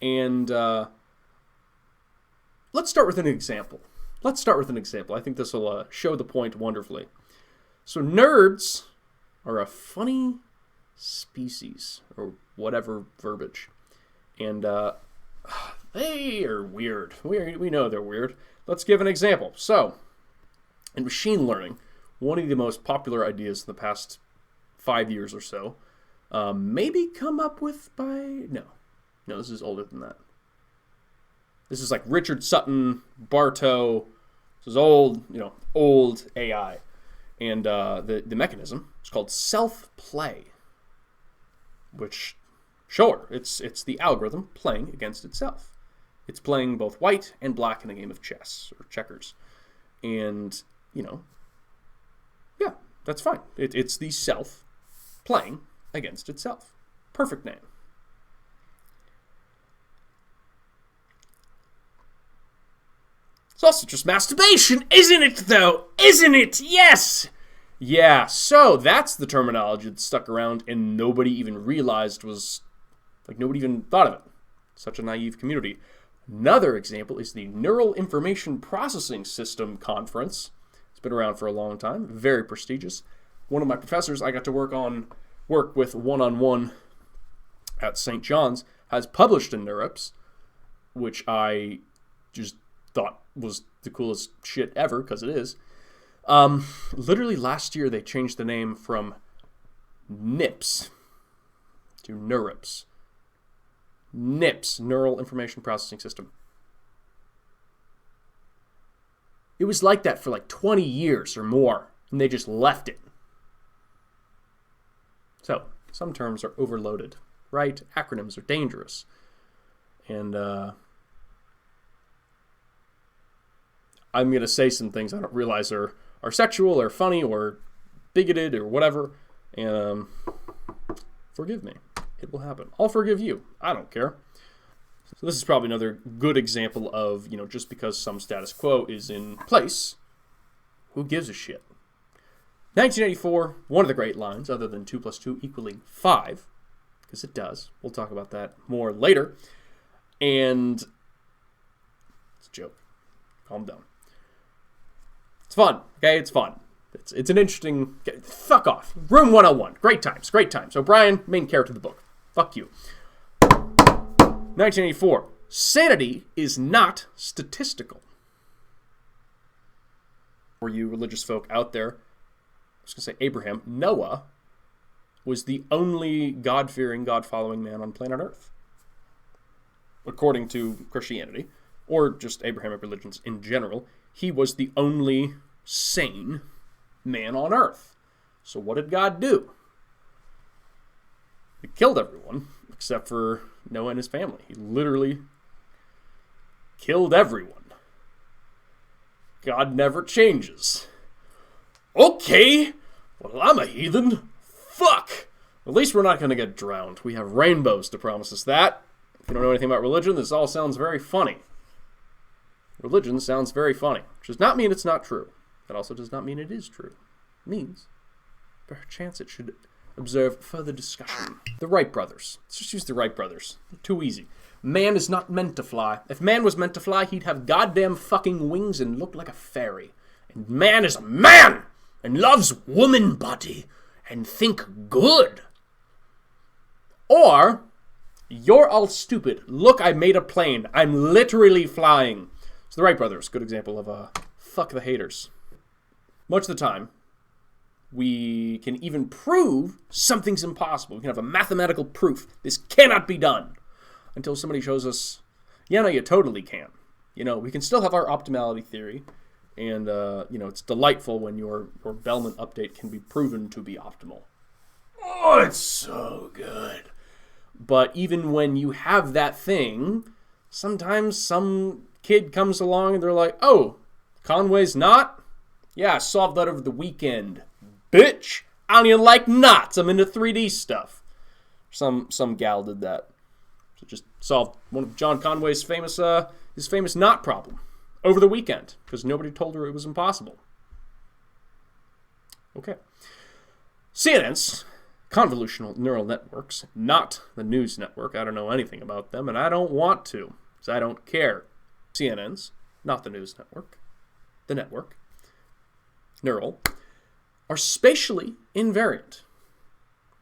And let's start with an example. I think this will show the point wonderfully. So nerds are a funny species, or whatever verbiage. And they are weird. We know they're weird. Let's give an example. So, in machine learning, one of the most popular ideas in the past 5 years or so, maybe come up with by... No, this is older than that. This is like Richard Sutton, Bartow. This is old AI. And the mechanism is called self-play. Which, sure, it's the algorithm playing against itself. It's playing both white and black in a game of chess, or checkers. And, yeah, that's fine. It's the self playing against itself. Perfect name. It's also just masturbation, isn't it, though? Isn't it? Yes! Yeah, so that's the terminology that stuck around and nobody even realized was... nobody even thought of it. Such a naive community. Another example is the Neural Information Processing System Conference. It's been around for a long time. Very prestigious. One of my professors I got to work with one-on-one at St. John's has published in NeurIPS, which I just thought was the coolest shit ever, because it is. Literally last year they changed the name from NIPS to NeurIPS. NIPS, Neural Information Processing System. It was like that for 20 years or more, and they just left it. So, some terms are overloaded, right? Acronyms are dangerous. And, I'm going to say some things I don't realize are sexual or funny or bigoted or whatever. And forgive me. It will happen. I'll forgive you. I don't care. So this is probably another good example of, just because some status quo is in place, who gives a shit? 1984, one of the great lines, other than 2 + 2 = 5, because it does. We'll talk about that more later. And it's a joke. Calm down. It's fun, okay? It's fun. It's an interesting... Fuck off. Room 101. Great times. O'Brien, main character of the book. Fuck you. 1984. Sanity is not statistical. For you religious folk out there, I was going to say Abraham, Noah was the only God-fearing, God-following man on planet Earth. According to Christianity, or just Abrahamic religions in general, he was the only sane man on Earth. So what did God do? He killed everyone, except for Noah and his family. He literally killed everyone. God never changes. Okay, well, I'm a heathen. Fuck. At least we're not going to get drowned. We have rainbows to promise us that. If you don't know anything about religion, this all sounds very funny. Religion sounds very funny, which does not mean it's not true. That also does not mean it is true. It means, perchance it should observe further discussion. The Wright brothers. Let's just use the Wright brothers. Too easy. Man is not meant to fly. If man was meant to fly, he'd have goddamn fucking wings and look like a fairy. And man is a man! And loves woman body. And think good. Or, you're all stupid. Look, I made a plane. I'm literally flying. So the Wright brothers, good example of fuck the haters. Much of the time, we can even prove something's impossible. We can have a mathematical proof. This cannot be done. Until somebody shows us Yeah, no, you totally can. We can still have our optimality theory, and, it's delightful when your Bellman update can be proven to be optimal. Oh, it's so good. But even when you have that thing, sometimes some kid comes along and they're like, oh, Conway's not? Yeah, I solved that over the weekend. Bitch! I don't even like knots. I'm into 3D stuff. Some gal did that. So just solved one of John Conway's his famous knot problem over the weekend because nobody told her it was impossible. Okay. CNNs, convolutional neural networks, not the news network. I don't know anything about them, and I don't want to because I don't care. CNNs, not the news network, the network, neural, are spatially invariant.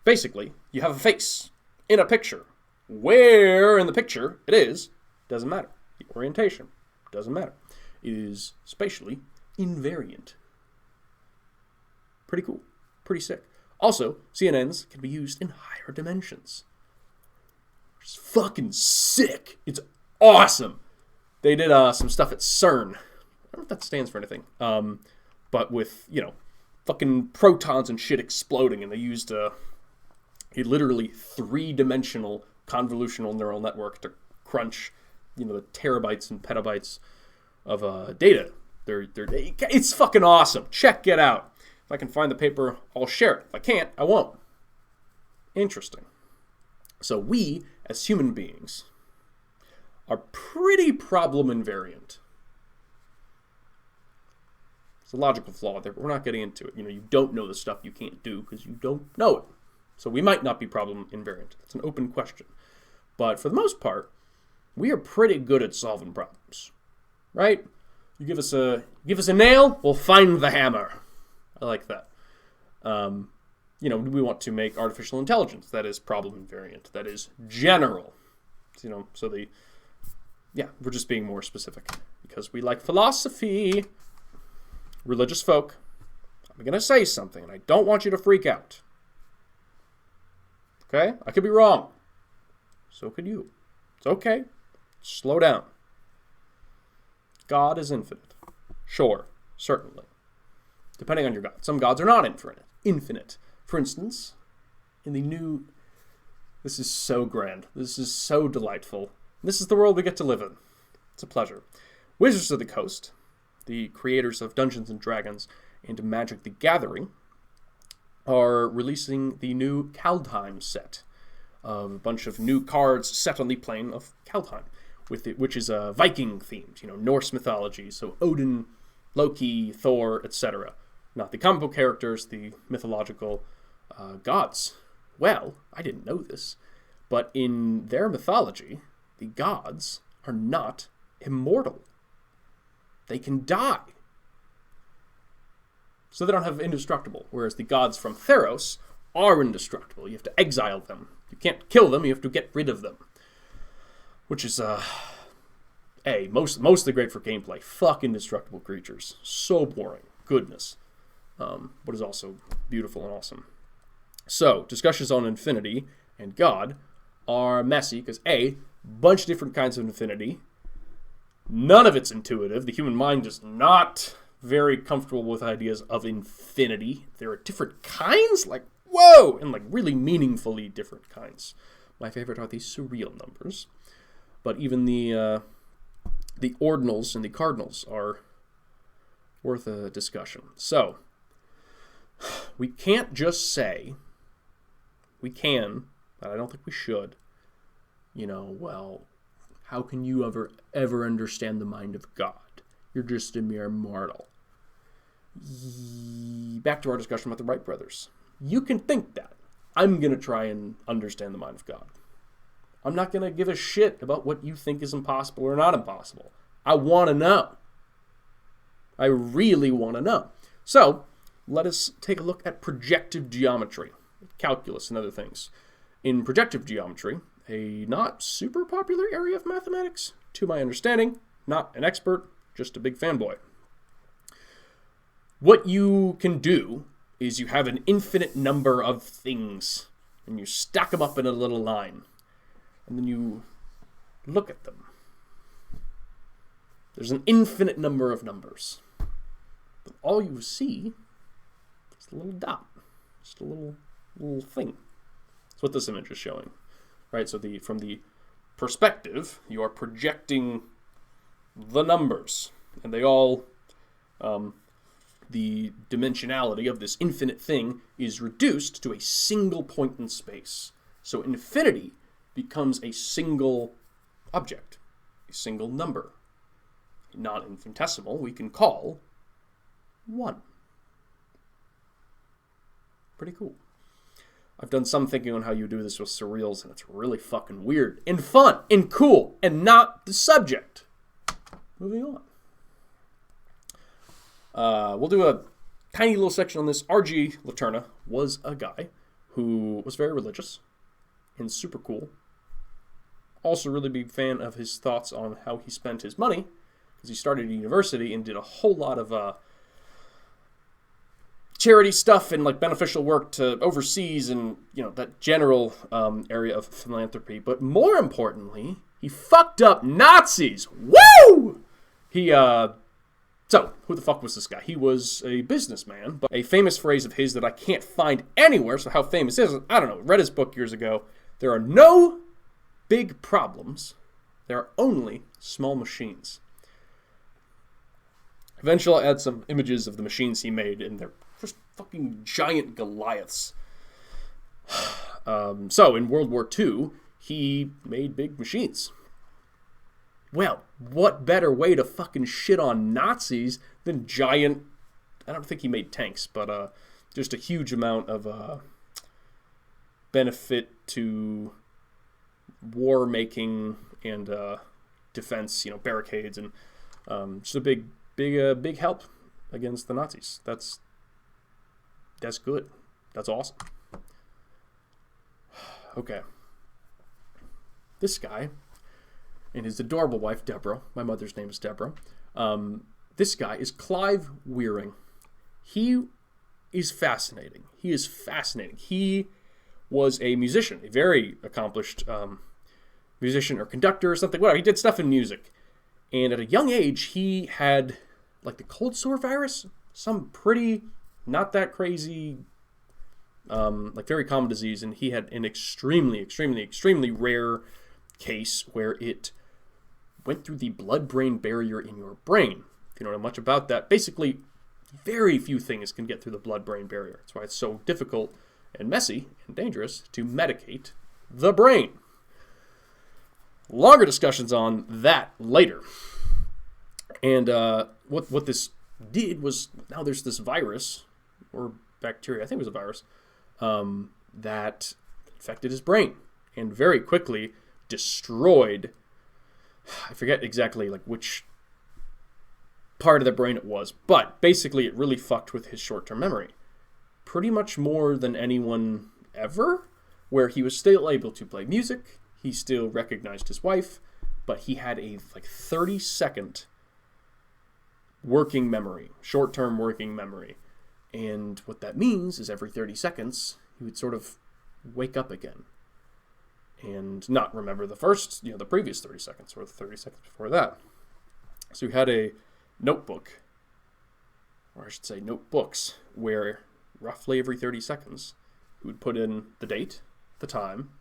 Basically, you have a face in a picture. Where in the picture it is, doesn't matter. The orientation doesn't matter. It is spatially invariant. Pretty cool. Pretty sick. Also, CNNs can be used in higher dimensions. Which is fucking sick. It's awesome. They did some stuff at CERN. I don't know if that stands for anything. But with, fucking protons and shit exploding, and they used a literally 3-dimensional convolutional neural network to crunch, the terabytes and petabytes of data. It's fucking awesome. Check it out. If I can find the paper, I'll share it. If I can't, I won't. Interesting. So we, as human beings, are pretty problem invariant. It's a logical flaw there, but we're not getting into it. You don't know the stuff you can't do because you don't know it. So we might not be problem invariant. It's an open question. But for the most part, we are pretty good at solving problems. Right? You give us a nail, we'll find the hammer. I like that. We want to make artificial intelligence that is problem invariant, that is general. We're just being more specific because we like philosophy. Religious folk, I'm going to say something, and I don't want you to freak out. Okay? I could be wrong. So could you. It's okay. Slow down. God is infinite. Sure, certainly. Depending on your God. Some gods are not infinite. For instance, in the new... This is so grand. This is so delightful. This is the world we get to live in. It's a pleasure. Wizards of the Coast, the creators of Dungeons & Dragons and Magic the Gathering, are releasing the new Kaldheim set of a bunch of new cards set on the plane of Kaldheim, which is Viking themed, Norse mythology, so Odin, Loki, Thor, etc. Not the comic book characters, the mythological gods. Well, I didn't know this, but in their mythology, the gods are not immortal. They can die. So they don't have indestructible, whereas the gods from Theros are indestructible. You have to exile them. You can't kill them, you have to get rid of them. Which is, mostly great for gameplay. Fuck indestructible creatures. So boring. Goodness. But is also beautiful and awesome. So, discussions on infinity and God are messy, because bunch of different kinds of infinity. None of it's intuitive. The human mind is not very comfortable with ideas of infinity. There are different kinds, whoa, and really meaningfully different kinds. My favorite are the surreal numbers. But even the ordinals and the cardinals are worth a discussion. So, we can't just say, we can, but I don't think we should, how can you ever understand the mind of God? You're just a mere mortal. Back to our discussion about the Wright brothers. You can think that. I'm going to try and understand the mind of God. I'm not going to give a shit about what you think is impossible or not impossible. I want to know. I really want to know. So, let us take a look at projective geometry, calculus and other things. In projective geometry, a not super popular area of mathematics, to my understanding, not an expert, just a big fanboy. What you can do is you have an infinite number of things, and you stack them up in a little line, and then you look at them. There's an infinite number of numbers. But all you see is a little dot. Just a little thing. That's what this image is showing. Right? So from the perspective, you are projecting the numbers. And they all, the dimensionality of this infinite thing is reduced to a single point in space. So infinity becomes a single object, a single number. Not infinitesimal, we can call 1. Pretty cool. I've done some thinking on how you do this with surreals, and it's really fucking weird, and fun, and cool, and not the subject. Moving on. We'll do a tiny little section on this. R.G. Laterna was a guy who was very religious and super cool. Also really big fan of his thoughts on how he spent his money, because he started a university and did a whole lot of charity stuff and like beneficial work to overseas and, you know, that general area of philanthropy. But more importantly, he fucked up Nazis. Woo! So, who the fuck was this guy? He was a businessman, but a famous phrase of his that I can't find anywhere, so how famous is it? I don't know. Read his book years ago. There are no big problems. There are only small machines. Eventually, I'll add some images of the machines he made, and they're just fucking giant Goliaths. So, in World War II, he made big machines. Well, what better way to fucking shit on Nazis than giant... I don't think he made tanks, but just a huge amount of benefit to war-making and defense, you know, barricades, and just a big help against the Nazis. That's good. That's awesome. Okay. This guy and his adorable wife, Deborah. My mother's name is Deborah. This guy is Clive Wearing. He is fascinating. He is fascinating. He was a musician, a very accomplished musician or conductor or something. Whatever. He did stuff in music. And at a young age, he had, like, the cold sore virus. Some pretty, not that crazy, like, very common disease. And he had an extremely, extremely, extremely rare case where it went through the blood-brain barrier in your brain. If you don't know much about that, basically, very few things can get through the blood-brain barrier. That's why it's so difficult and messy and dangerous to medicate the brain. Longer discussions on that later. And what this did was, now there's this virus, or bacteria, I think it was a virus, that infected his brain and very quickly destroyed, I forget exactly like which part of the brain it was, but basically it really fucked with his short-term memory. Pretty much more than anyone ever, where he was still able to play music, he still recognized his wife, but he had a like 30-second working memory, short-term working memory. And what that means is every 30 seconds, he would sort of wake up again and not remember the previous 30 seconds or the 30 seconds before that. So he had a notebook, or I should say notebooks, where roughly every 30 seconds he would put in the date, the time,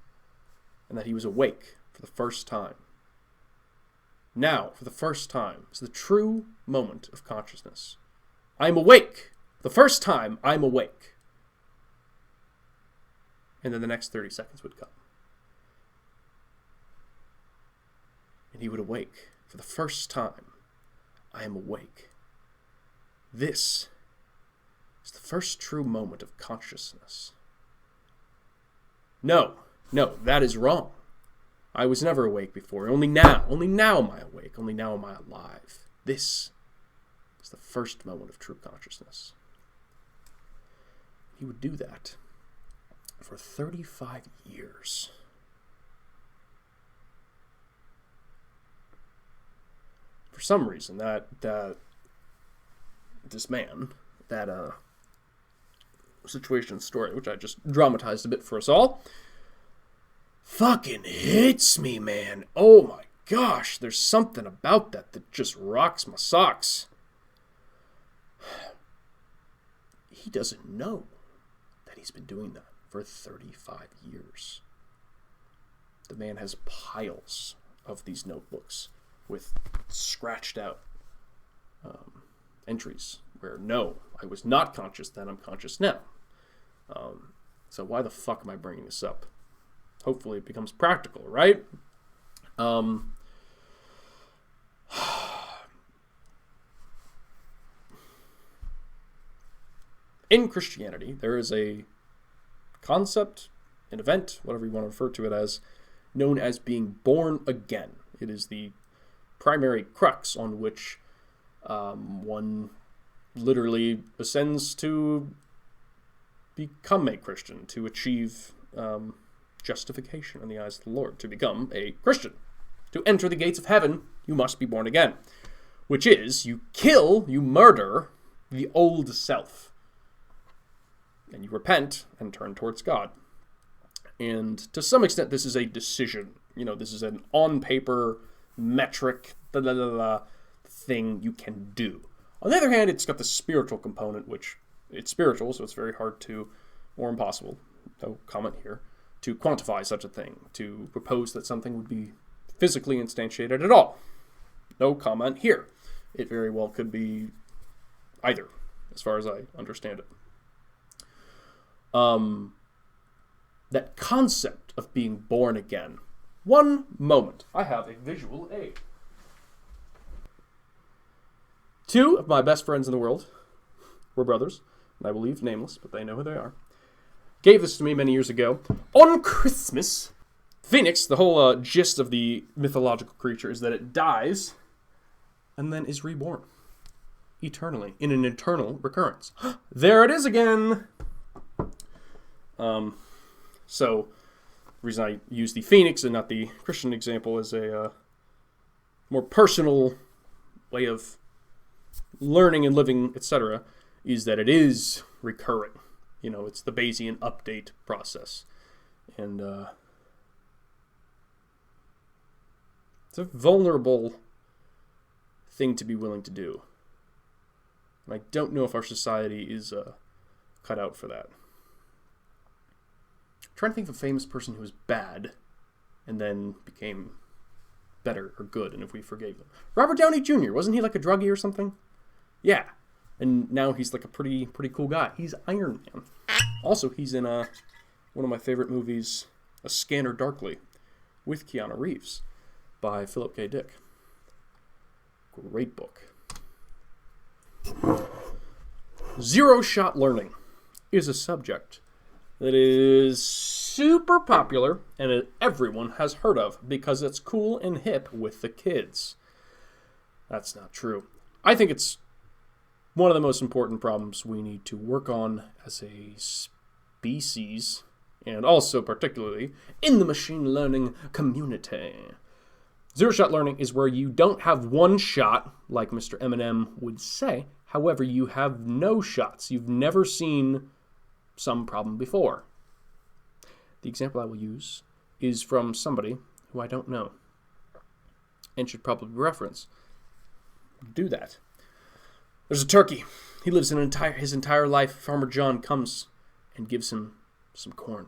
and that he was awake for the first time. Now, for the first time, is the true moment of consciousness. I'm awake. The first time I'm awake. And then the next 30 seconds would come. And he would awake. For the first time, I am awake. This is the first true moment of consciousness. No, that is wrong. I was never awake before. Only now am I awake. Only now am I alive. This is the first moment of true consciousness. He would do that for 35 years. For some reason, that this man, that situation story, which I just dramatized a bit for us all, fucking hits me, man. Oh my gosh, there's something about that just rocks my socks. He doesn't know that he's been doing that for 35 years. The man has piles of these notebooks with scratched out entries where, no, I was not conscious then, I'm conscious now. So why the fuck am I bringing this up? Hopefully it becomes practical, right? In Christianity, there is a concept, an event, whatever you want to refer to it as, known as being born again. It is the primary crux on which one literally ascends to become a Christian, to achieve justification in the eyes of the Lord, to become a Christian. To enter the gates of heaven, you must be born again, which is you murder the old self, and you repent and turn towards God. And to some extent, this is a decision. This is an on-paper metric thing you can do. On the other hand, it's got the spiritual component, which it's spiritual, so it's very hard to, or impossible, no comment here, to quantify such a thing, to propose that something would be physically instantiated at all. No comment here. It very well could be either, as far as I understand it. That concept of being born again. One moment. I have a visual aid. Two of my best friends in the world were brothers, and I will leave nameless, but they know who they are. Gave this to me many years ago. On Christmas, Phoenix, the whole gist of the mythological creature is that it dies and then is reborn eternally in an eternal recurrence. There it is again! So, the reason I use the Phoenix and not the Christian example as a more personal way of learning and living, etc., is that it is recurring. It's the Bayesian update process. And it's a vulnerable thing to be willing to do. And I don't know if our society is cut out for that. I'm trying to think of a famous person who was bad and then became better or good, and if we forgave them. Robert Downey Jr., wasn't he like a druggie or something? Yeah. And now he's like a pretty cool guy. He's Iron Man. Also, he's in one of my favorite movies, A Scanner Darkly, with Keanu Reeves, by Philip K. Dick. Great book. Zero-shot learning is a subject that is super popular and that everyone has heard of because it's cool and hip with the kids. That's not true. I think it's one of the most important problems we need to work on as a species, and also particularly in the machine learning community. Zero-shot learning is where you don't have one shot, like Mr. Eminem would say. However, you have no shots. You've never seen some problem before. The example I will use is from somebody who I don't know and should probably reference. Do that. There's a turkey. He lives his entire life. Farmer John comes and gives him some corn.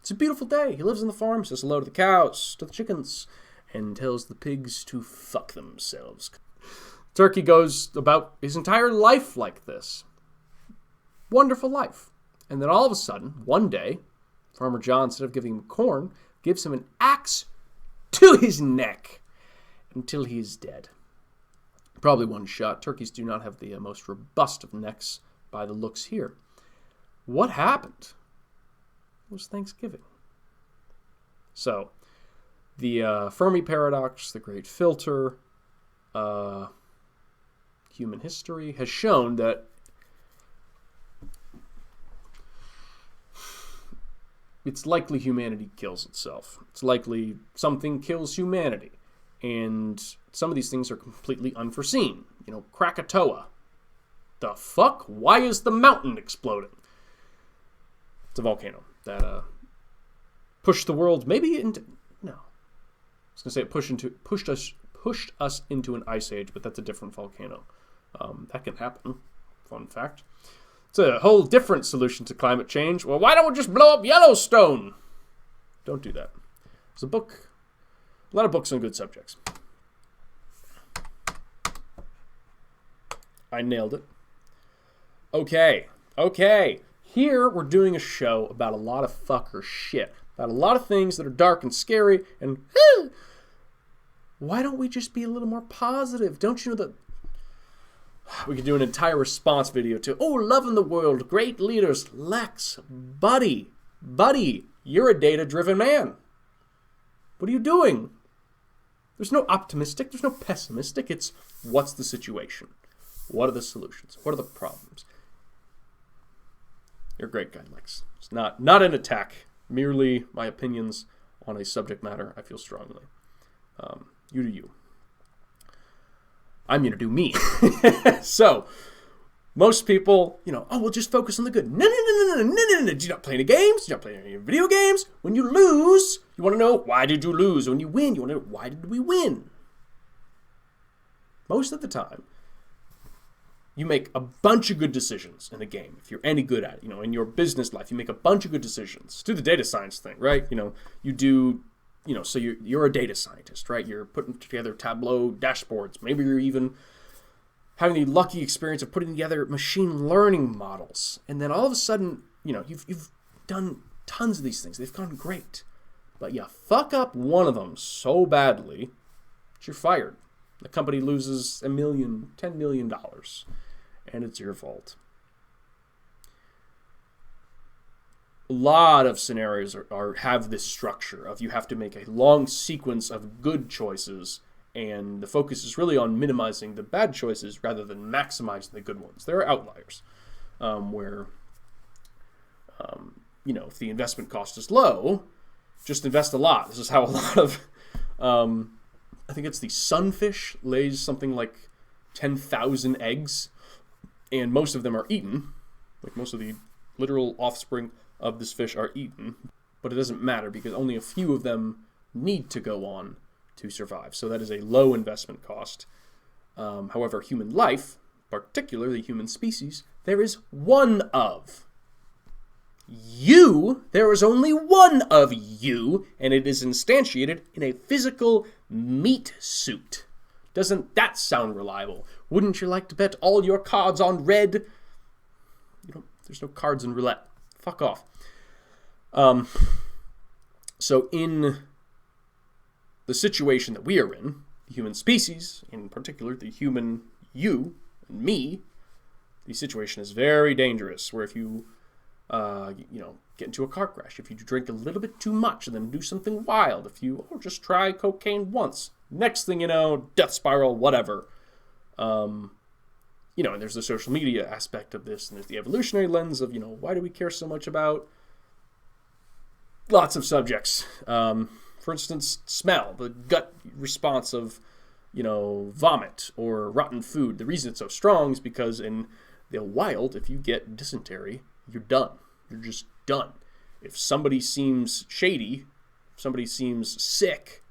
It's a beautiful day. He lives on the farm, says hello to the cows, to the chickens, and tells the pigs to fuck themselves. Turkey goes about his entire life like this. Wonderful life. And then all of a sudden, one day, Farmer John, instead of giving him corn, gives him an axe to his neck until he is dead. Probably one shot. Turkeys do not have the most robust of necks by the looks here. What happened? It was Thanksgiving. So, the Fermi paradox, the great filter, human history has shown that it's likely humanity kills itself. It's likely something kills humanity. And some of these things are completely unforeseen. Krakatoa. The fuck? Why is the mountain exploding? It's a volcano that pushed the world maybe into... No. was going to say it pushed us into an ice age, but that's a different volcano. That can happen. Fun fact. It's a whole different solution to climate change. Well, why don't we just blow up Yellowstone? Don't do that. There's a lot of books on good subjects. I nailed it. Okay. Here we're doing a show about a lot of fucker shit. About a lot of things that are dark and scary and why don't we just be a little more positive? Don't you know that we could do an entire response video to, love in the world, great leaders, Lex, buddy, you're a data-driven man. What are you doing? There's no optimistic, there's no pessimistic. It's what's the situation? What are the solutions? What are the problems? You're a great guy, Lex. It's not an attack, merely my opinions on a subject matter I feel strongly. You do you. I'm going to do me. So, most people, we'll just focus on the good. No. You're not playing any games. You're not playing any video games. When you lose, you want to know, why did you lose? When you win, you want to know, why did we win? Most of the time, you make a bunch of good decisions in a game. If you're any good at it, in your business life, you make a bunch of good decisions. Do the data science thing, right? You do... so you're a data scientist, right? You're putting together Tableau dashboards. Maybe you're even having the lucky experience of putting together machine learning models. And then all of a sudden, you've done tons of these things. They've gone great. But you fuck up one of them so badly that you're fired. The company loses $1 million, $10 million, and it's your fault. A lot of scenarios have this structure of you have to make a long sequence of good choices, and the focus is really on minimizing the bad choices rather than maximizing the good ones. There are outliers where, if the investment cost is low, just invest a lot. This is how a lot of, I think it's the sunfish lays something like 10,000 eggs, and most of them are eaten. Like most of the literal offspring of this fish are eaten, but it doesn't matter because only a few of them need to go on to survive. So that is a low investment cost. However, human life, particularly human species, there is one of. There is only one of you, and it is instantiated in a physical meat suit. Doesn't that sound reliable? Wouldn't you like to bet all your cards on red? There's no cards in roulette. Fuck off. So in the situation that we are in, the human species, in particular the human you and me, the situation is very dangerous. Where if you, get into a car crash, if you drink a little bit too much and then do something wild, if you just try cocaine once, next thing you know, death spiral, whatever. And there's the social media aspect of this, and there's the evolutionary lens of, why do we care so much about lots of subjects? For instance, smell, the gut response of, vomit or rotten food. The reason it's so strong is because in the wild, if you get dysentery, you're done. You're just done. If somebody seems shady, if somebody seems sick,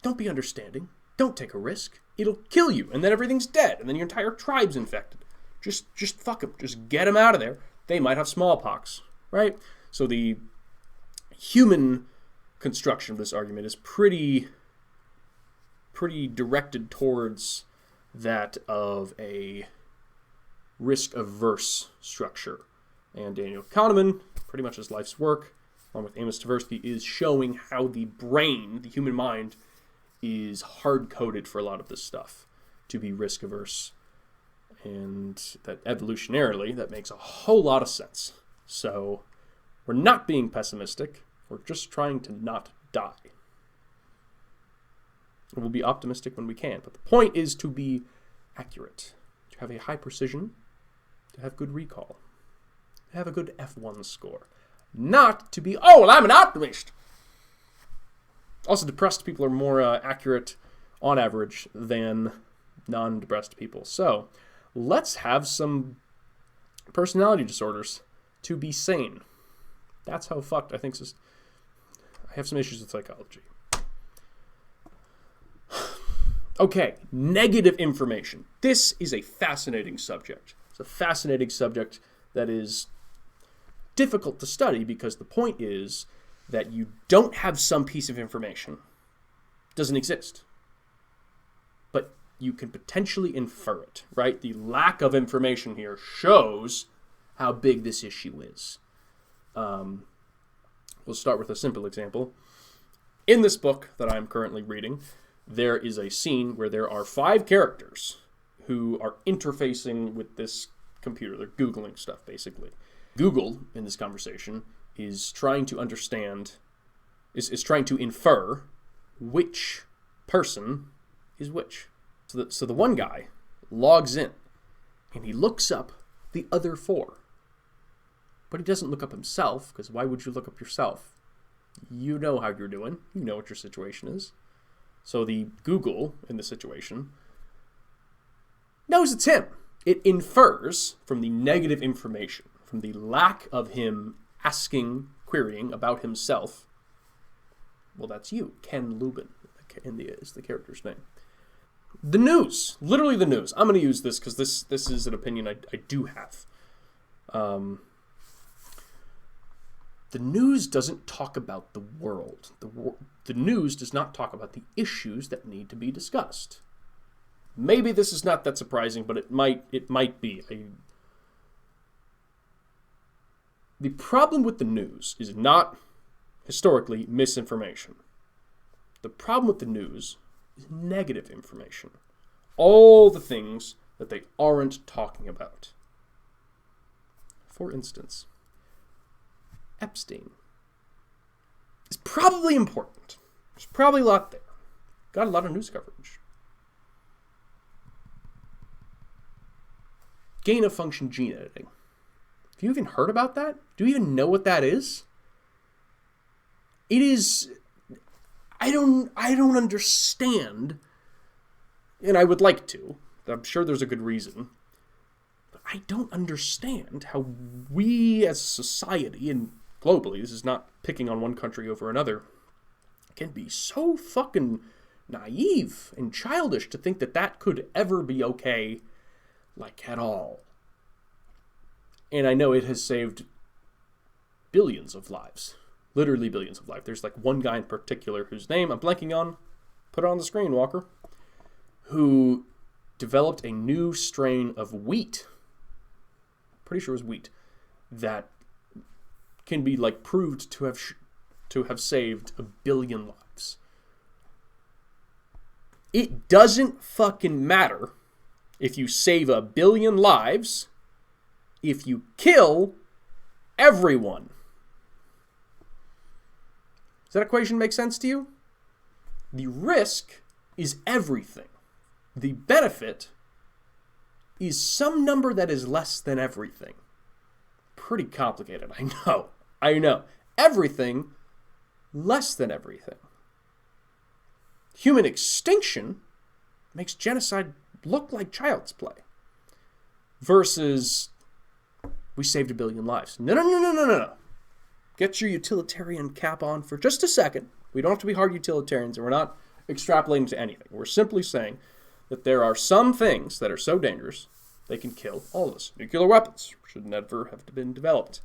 don't be understanding. Don't take a risk. It'll kill you, and then everything's dead, and then your entire tribe's infected. Just fuck them. Just get them out of there. They might have smallpox, right? So the human construction of this argument is pretty directed towards that of a risk-averse structure. And Daniel Kahneman, pretty much his life's work, along with Amos Tversky, is showing how the brain, the human mind, is hard-coded for a lot of this stuff to be risk-averse. And that evolutionarily, that makes a whole lot of sense. So we're not being pessimistic. We're just trying to not die. And we'll be optimistic when we can. But the point is to be accurate, to have a high precision, to have good recall, to have a good F1 score. Not to be, I'm an optimist. Also, depressed people are more accurate on average than non-depressed people. So let's have some personality disorders to be sane. That's how fucked I think. I have some issues with psychology. Okay, negative information. This is a fascinating subject. It's a fascinating subject that is difficult to study because the point is that you don't have some piece of information. It doesn't exist. But you can potentially infer it, right? The lack of information here shows how big this issue is. We'll start with a simple example. In this book that I'm currently reading, there is a scene where there are 5 characters who are interfacing with this computer. They're Googling stuff, basically. Google, in this conversation, is trying to understand, is trying to infer which person is which. So the one guy logs in, and he looks up the other 4. But he doesn't look up himself, because why would you look up yourself? You know how you're doing. You know what your situation is. So the Google, in the situation, knows it's him. It infers from the negative information, from the lack of him querying about himself. Well, that's you. Ken Lubin is the character's name. The news. Literally the news. I'm going to use this because this is an opinion I do have. The news doesn't talk about the world. The news does not talk about the issues that need to be discussed. Maybe this is not that surprising, but it might be. The problem with the news is not, historically, misinformation. The problem with the news is negative information. All the things that they aren't talking about. For instance, Epstein is probably important. There's probably a lot there. Got a lot of news coverage. Gain-of-function gene editing. Have you even heard about that? Do you even know what that is? It is... I don't understand, and I would like to. I'm sure there's a good reason. But I don't understand how we as a society, and globally, this is not picking on one country over another, can be so fucking naive and childish to think that that could ever be okay, like, at all. And I know it has saved billions of lives. Literally billions of lives. There's like one guy in particular whose name I'm blanking on. Put it on the screen, Walker. Who developed a new strain of wheat. Pretty sure it was wheat. That can be like proved to have saved 1 billion lives. It doesn't fucking matter if you save 1 billion lives if you kill everyone. Does that equation make sense to you? The risk is everything. The benefit is some number that is less than everything. Pretty complicated, I know. Everything less than everything. Human extinction makes genocide look like child's play. Versus, we saved 1 billion lives. No. Get your utilitarian cap on for just a second. We don't have to be hard utilitarians, and we're not extrapolating to anything. We're simply saying that there are some things that are so dangerous they can kill all of us. Nuclear weapons should never have been developed.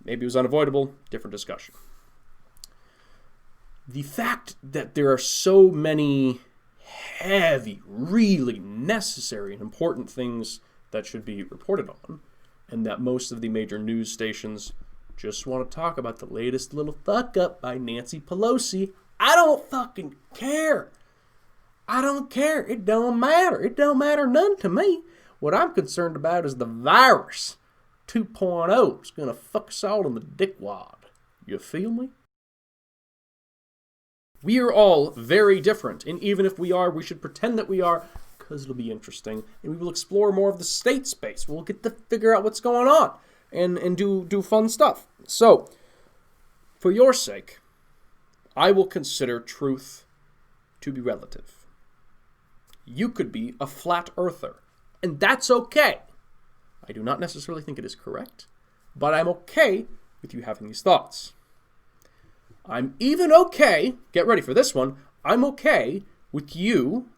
Maybe it was unavoidable, different discussion. The fact that there are so many heavy, really necessary and important things that should be reported on, and that most of the major news stations just want to talk about the latest little fuck up by Nancy Pelosi. I don't fucking care. I don't care. It don't matter. It don't matter none to me. What I'm concerned about is the virus 2.0. It's going to fuck us all in the dickwad. You feel me? We are all very different, and even if we are, we should pretend that we are, because it'll be interesting, and we will explore more of the state space. We'll get to figure out what's going on, and do fun stuff. So, for your sake, I will consider truth to be relative. You could be a flat earther, and that's okay. I do not necessarily think it is correct, but I'm okay with you having these thoughts. I'm even okay, get ready for this one, I'm okay with you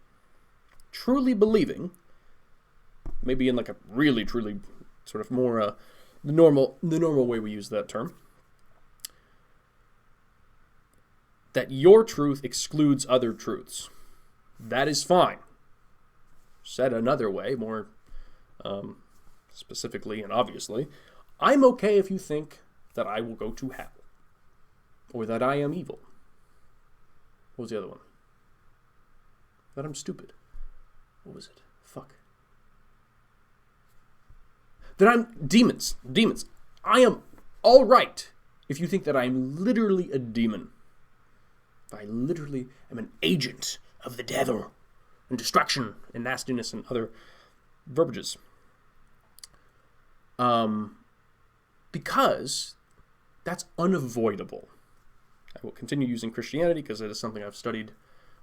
truly believing, maybe in like a really, truly sort of more the normal way we use that term, that your truth excludes other truths. That is fine. Said another way, more specifically and obviously, I'm okay if you think that I will go to hell, or that I am evil. What was the other one? That I'm stupid. What was it? Fuck. That I'm demons. I am all right if you think that I'm literally a demon. If I literally am an agent of the devil and destruction and nastiness and other verbiages. Because that's unavoidable. I will continue using Christianity because it is something I've studied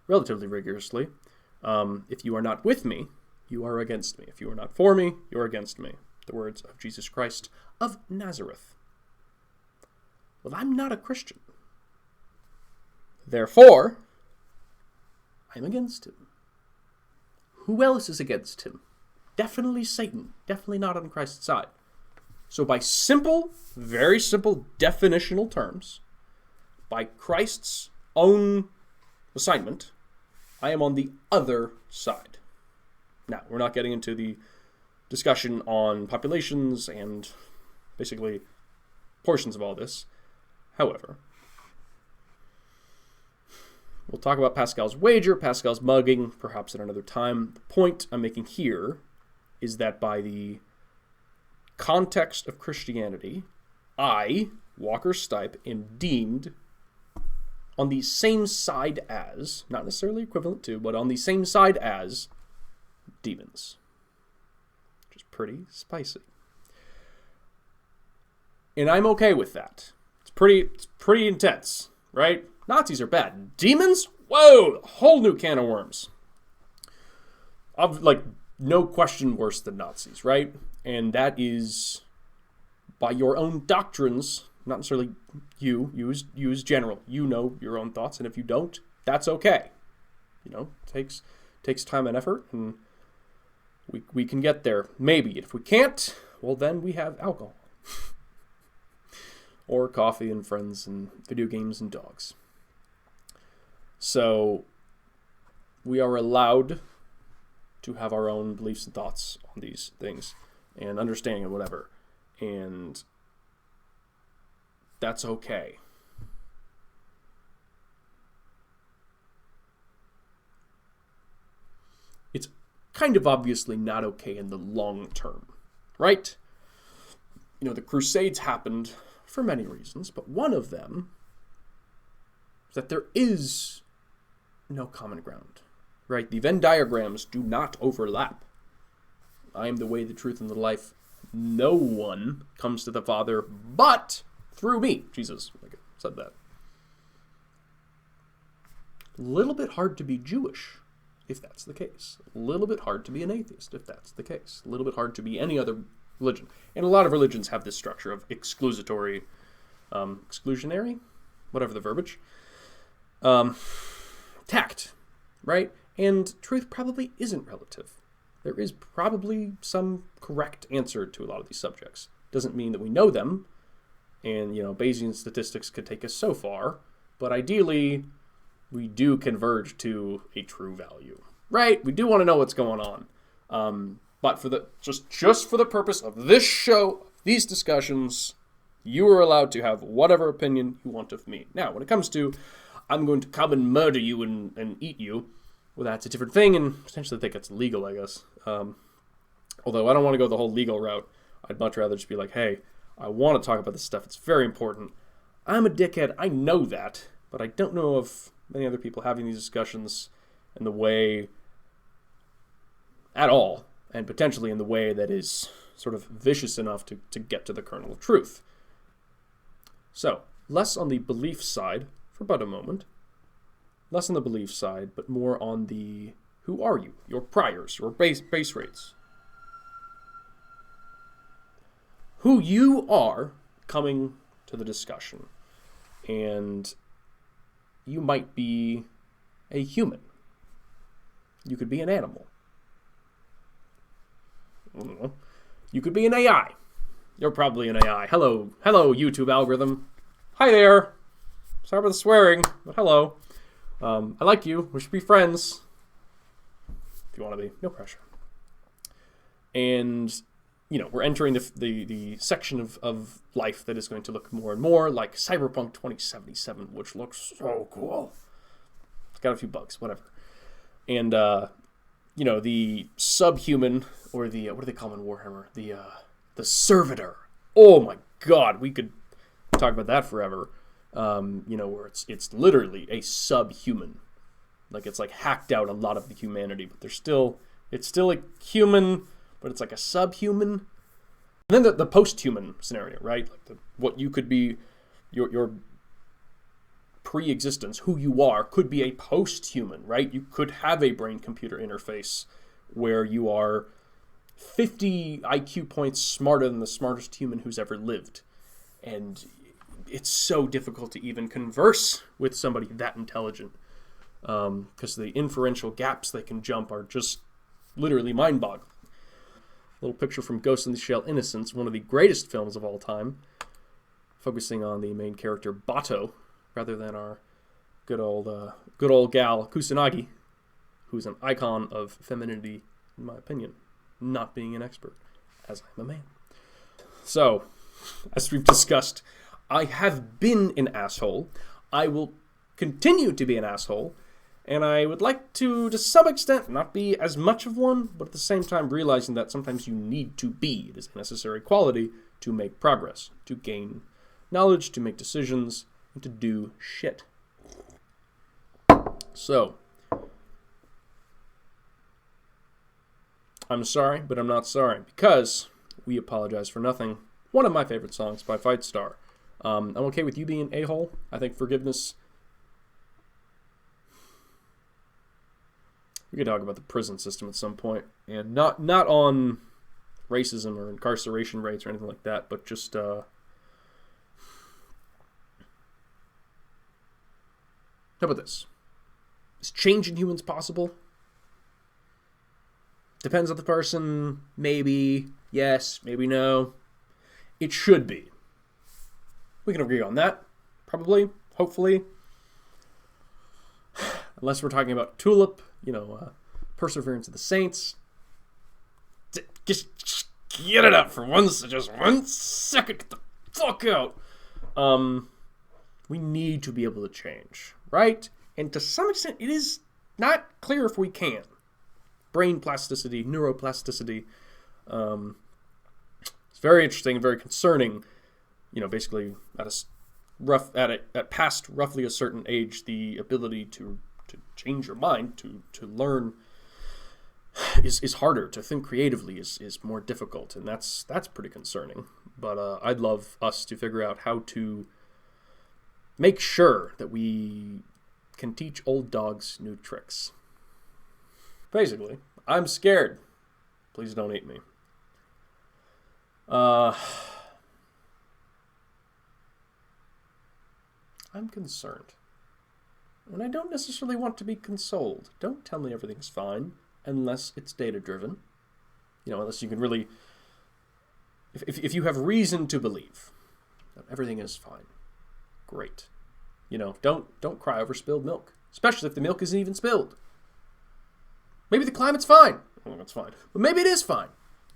relatively rigorously. If you are not with me, you are against me. If you are not for me, you are against me. The words of Jesus Christ of Nazareth. Well, I'm not a Christian. Therefore, I'm against him. Who else is against him? Definitely Satan. Definitely not on Christ's side. So by simple, very simple definitional terms, by Christ's own assignment, I am on the other side. Now, we're not getting into the discussion on populations and basically portions of all this. However, we'll talk about Pascal's wager, Pascal's mugging, perhaps at another time. The point I'm making here is that by the context of Christianity, I, Walker Stipe, am deemed on the same side as, not necessarily equivalent to, but on the same side as demons. Which is pretty spicy. And I'm okay with that. It's pretty intense, right? Nazis are bad. Demons? Whoa! A whole new can of worms. Like, no question worse than Nazis, right? And that is by your own doctrines, not necessarily you as general. You know your own thoughts, and if you don't, that's okay. You know, takes time and effort, and we can get there. Maybe. If we can't, well, then we have alcohol. Or coffee and friends and video games and dogs. So, we are allowed to have our own beliefs and thoughts on these things and understanding of whatever. And that's okay. It's kind of obviously not okay in the long term, right? You know, the Crusades happened for many reasons, but one of them is that there is no common ground, right? The Venn diagrams do not overlap. I am the way, the truth, and the life. No one comes to the Father but through me. Jesus said that. A little bit hard to be Jewish, if that's the case. A little bit hard to be an atheist, if that's the case. A little bit hard to be any other religion. And a lot of religions have this structure of exclusionary, whatever the verbiage, tact, right? And truth probably isn't relative. There is probably some correct answer to a lot of these subjects. Doesn't mean that we know them, and, you know, Bayesian statistics could take us so far, but ideally, we do converge to a true value, right? We do want to know what's going on. But for the just for the purpose of this show, these discussions, you are allowed to have whatever opinion you want of me. Now, when it comes to, I'm going to come and murder you and eat you, well, that's a different thing, and potentially I think it's legal, I guess. Although I don't want to go the whole legal route. I'd much rather just be like, hey, I want to talk about this stuff. It's very important. I'm a dickhead. I know that, but I don't know of many other people having these discussions in the way at all, and potentially in the way that is sort of vicious enough to get to the kernel of truth. So, less on the belief side for but a moment. Less on the belief side, but more on the who are you, your priors, your base rates. Who you are coming to the discussion. And you might be a human. You could be an animal. I don't know. You could be an AI. You're probably an AI. Hello, YouTube algorithm. Hi there. Sorry about the swearing, but hello. I like you. We should be friends. If you want to be, no pressure. And, we're entering the section of life that is going to look more and more like Cyberpunk 2077, which looks so cool. It's got a few bugs, whatever. And, the subhuman, or the, what do they call them in Warhammer? The servitor. Oh my god, we could talk about that forever. Where it's literally a subhuman. Like, it's like hacked out a lot of the humanity, but it's still a human, but it's like a subhuman. And then the post-human scenario, right? Like what you could be, your pre-existence, who you are, could be a post-human, right? You could have a brain-computer interface where you are 50 IQ points smarter than the smartest human who's ever lived. And it's so difficult to even converse with somebody that intelligent. Because the inferential gaps they can jump are just literally mind-boggling. A little picture from Ghost in the Shell Innocence, one of the greatest films of all time, focusing on the main character Bato, rather than our good old gal Kusanagi, who's an icon of femininity, in my opinion, not being an expert, as I'm a man. So, as we've discussed, I have been an asshole. I will continue to be an asshole. And I would like to some extent, not be as much of one, but at the same time realizing that sometimes you need to be. It is a necessary quality to make progress, to gain knowledge, to make decisions, and to do shit. So, I'm sorry, but I'm not sorry, because We Apologize for Nothing, one of my favorite songs by Fightstar. I'm okay with you being a-hole. I think forgiveness... We could talk about the prison system at some point, and not on racism or incarceration rates or anything like that, but just how about this? Is change in humans possible? Depends on the person. Maybe yes, maybe no. It should be. We can agree on that. Probably, hopefully. Unless we're talking about Tulip, Perseverance of the Saints. Just get it out for just 1 second. Get the fuck out. We need to be able to change, right? And to some extent, it is not clear if we can. Brain plasticity, neuroplasticity. It's very interesting and very concerning. Basically at past roughly a certain age, the ability to change your mind, to learn is harder. To think creatively is more difficult, and that's pretty concerning. But I'd love us to figure out how to make sure that we can teach old dogs new tricks. Basically, I'm scared. Please don't eat me. I'm concerned. And I don't necessarily want to be consoled. Don't tell me everything's fine unless it's data-driven. Unless you can really... If you have reason to believe that everything is fine, great. Don't cry over spilled milk. Especially if the milk isn't even spilled. Maybe the climate's fine. Well, that's fine. But maybe it is fine.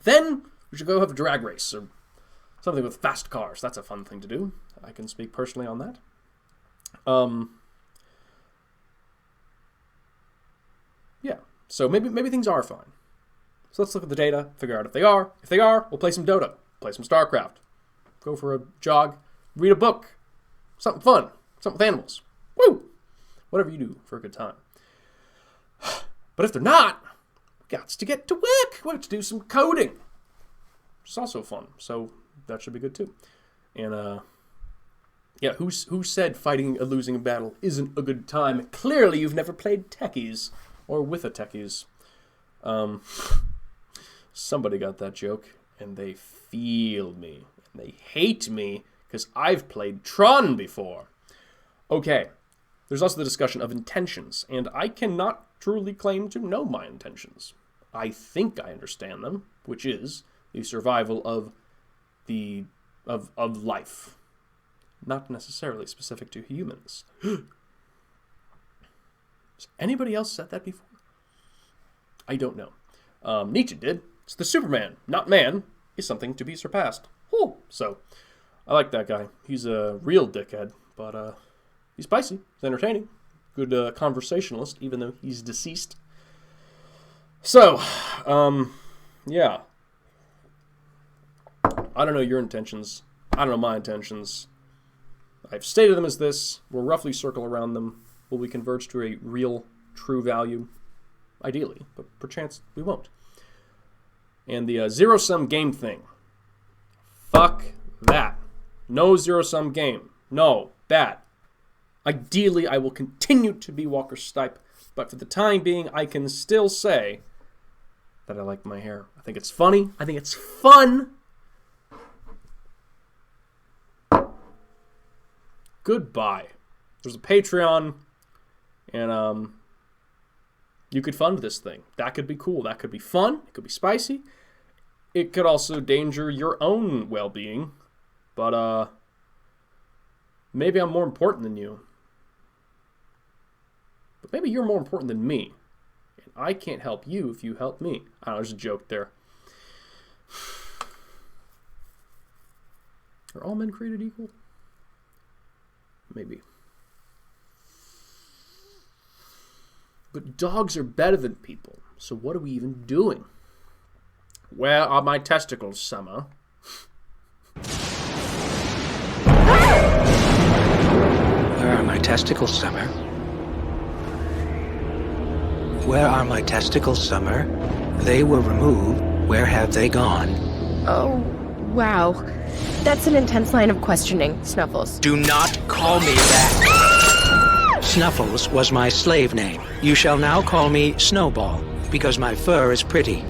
Then we should go have a drag race or something with fast cars. That's a fun thing to do. I can speak personally on that. Yeah. So maybe things are fine. So let's look at the data, figure out if they are. If they are, we'll play some Dota, play some StarCraft, go for a jog, read a book, something fun, something with animals. Woo! Whatever you do for a good time. But if they're not, we got to get to work. We have to do some coding, which is also fun. So that should be good too. And yeah, who said fighting a losing battle isn't a good time? Clearly, you've never played techies or with a techies. Somebody got that joke, and they feel me. And they hate me because I've played Tron before. Okay, there's also the discussion of intentions, and I cannot truly claim to know my intentions. I think I understand them, which is the survival of life. Not necessarily specific to humans. Has anybody else said that before? I don't know. Nietzsche did. It's the Superman, not man, is something to be surpassed. Whew. So, I like that guy. He's a real dickhead, but he's spicy. He's entertaining. Good conversationalist, even though he's deceased. So, yeah. I don't know your intentions. I don't know my intentions. I've stated them as this. We'll roughly circle around them. Will we converge to a real, true value? Ideally, but perchance we won't. And the zero-sum game thing. Fuck that. No zero-sum game. No. Bad. Ideally, I will continue to be Walker Stipe, but for the time being, I can still say that I like my hair. I think it's funny. I think it's fun. Goodbye. There's a Patreon, and you could fund this thing. That could be cool. That could be fun. It could be spicy. It could also danger your own well-being, but maybe I'm more important than you. But maybe you're more important than me. And I can't help you if you help me. I don't know, there's a joke there. Are all men created equal? Maybe. But dogs are better than people, so what are we even doing? Where are my testicles, Summer? Where are my testicles, Summer? Where are my testicles, Summer? They were removed. Where have they gone? Oh, wow. That's an intense line of questioning, Snuffles. Do not call me that. Snuffles was my slave name. You shall now call me Snowball, because my fur is pretty.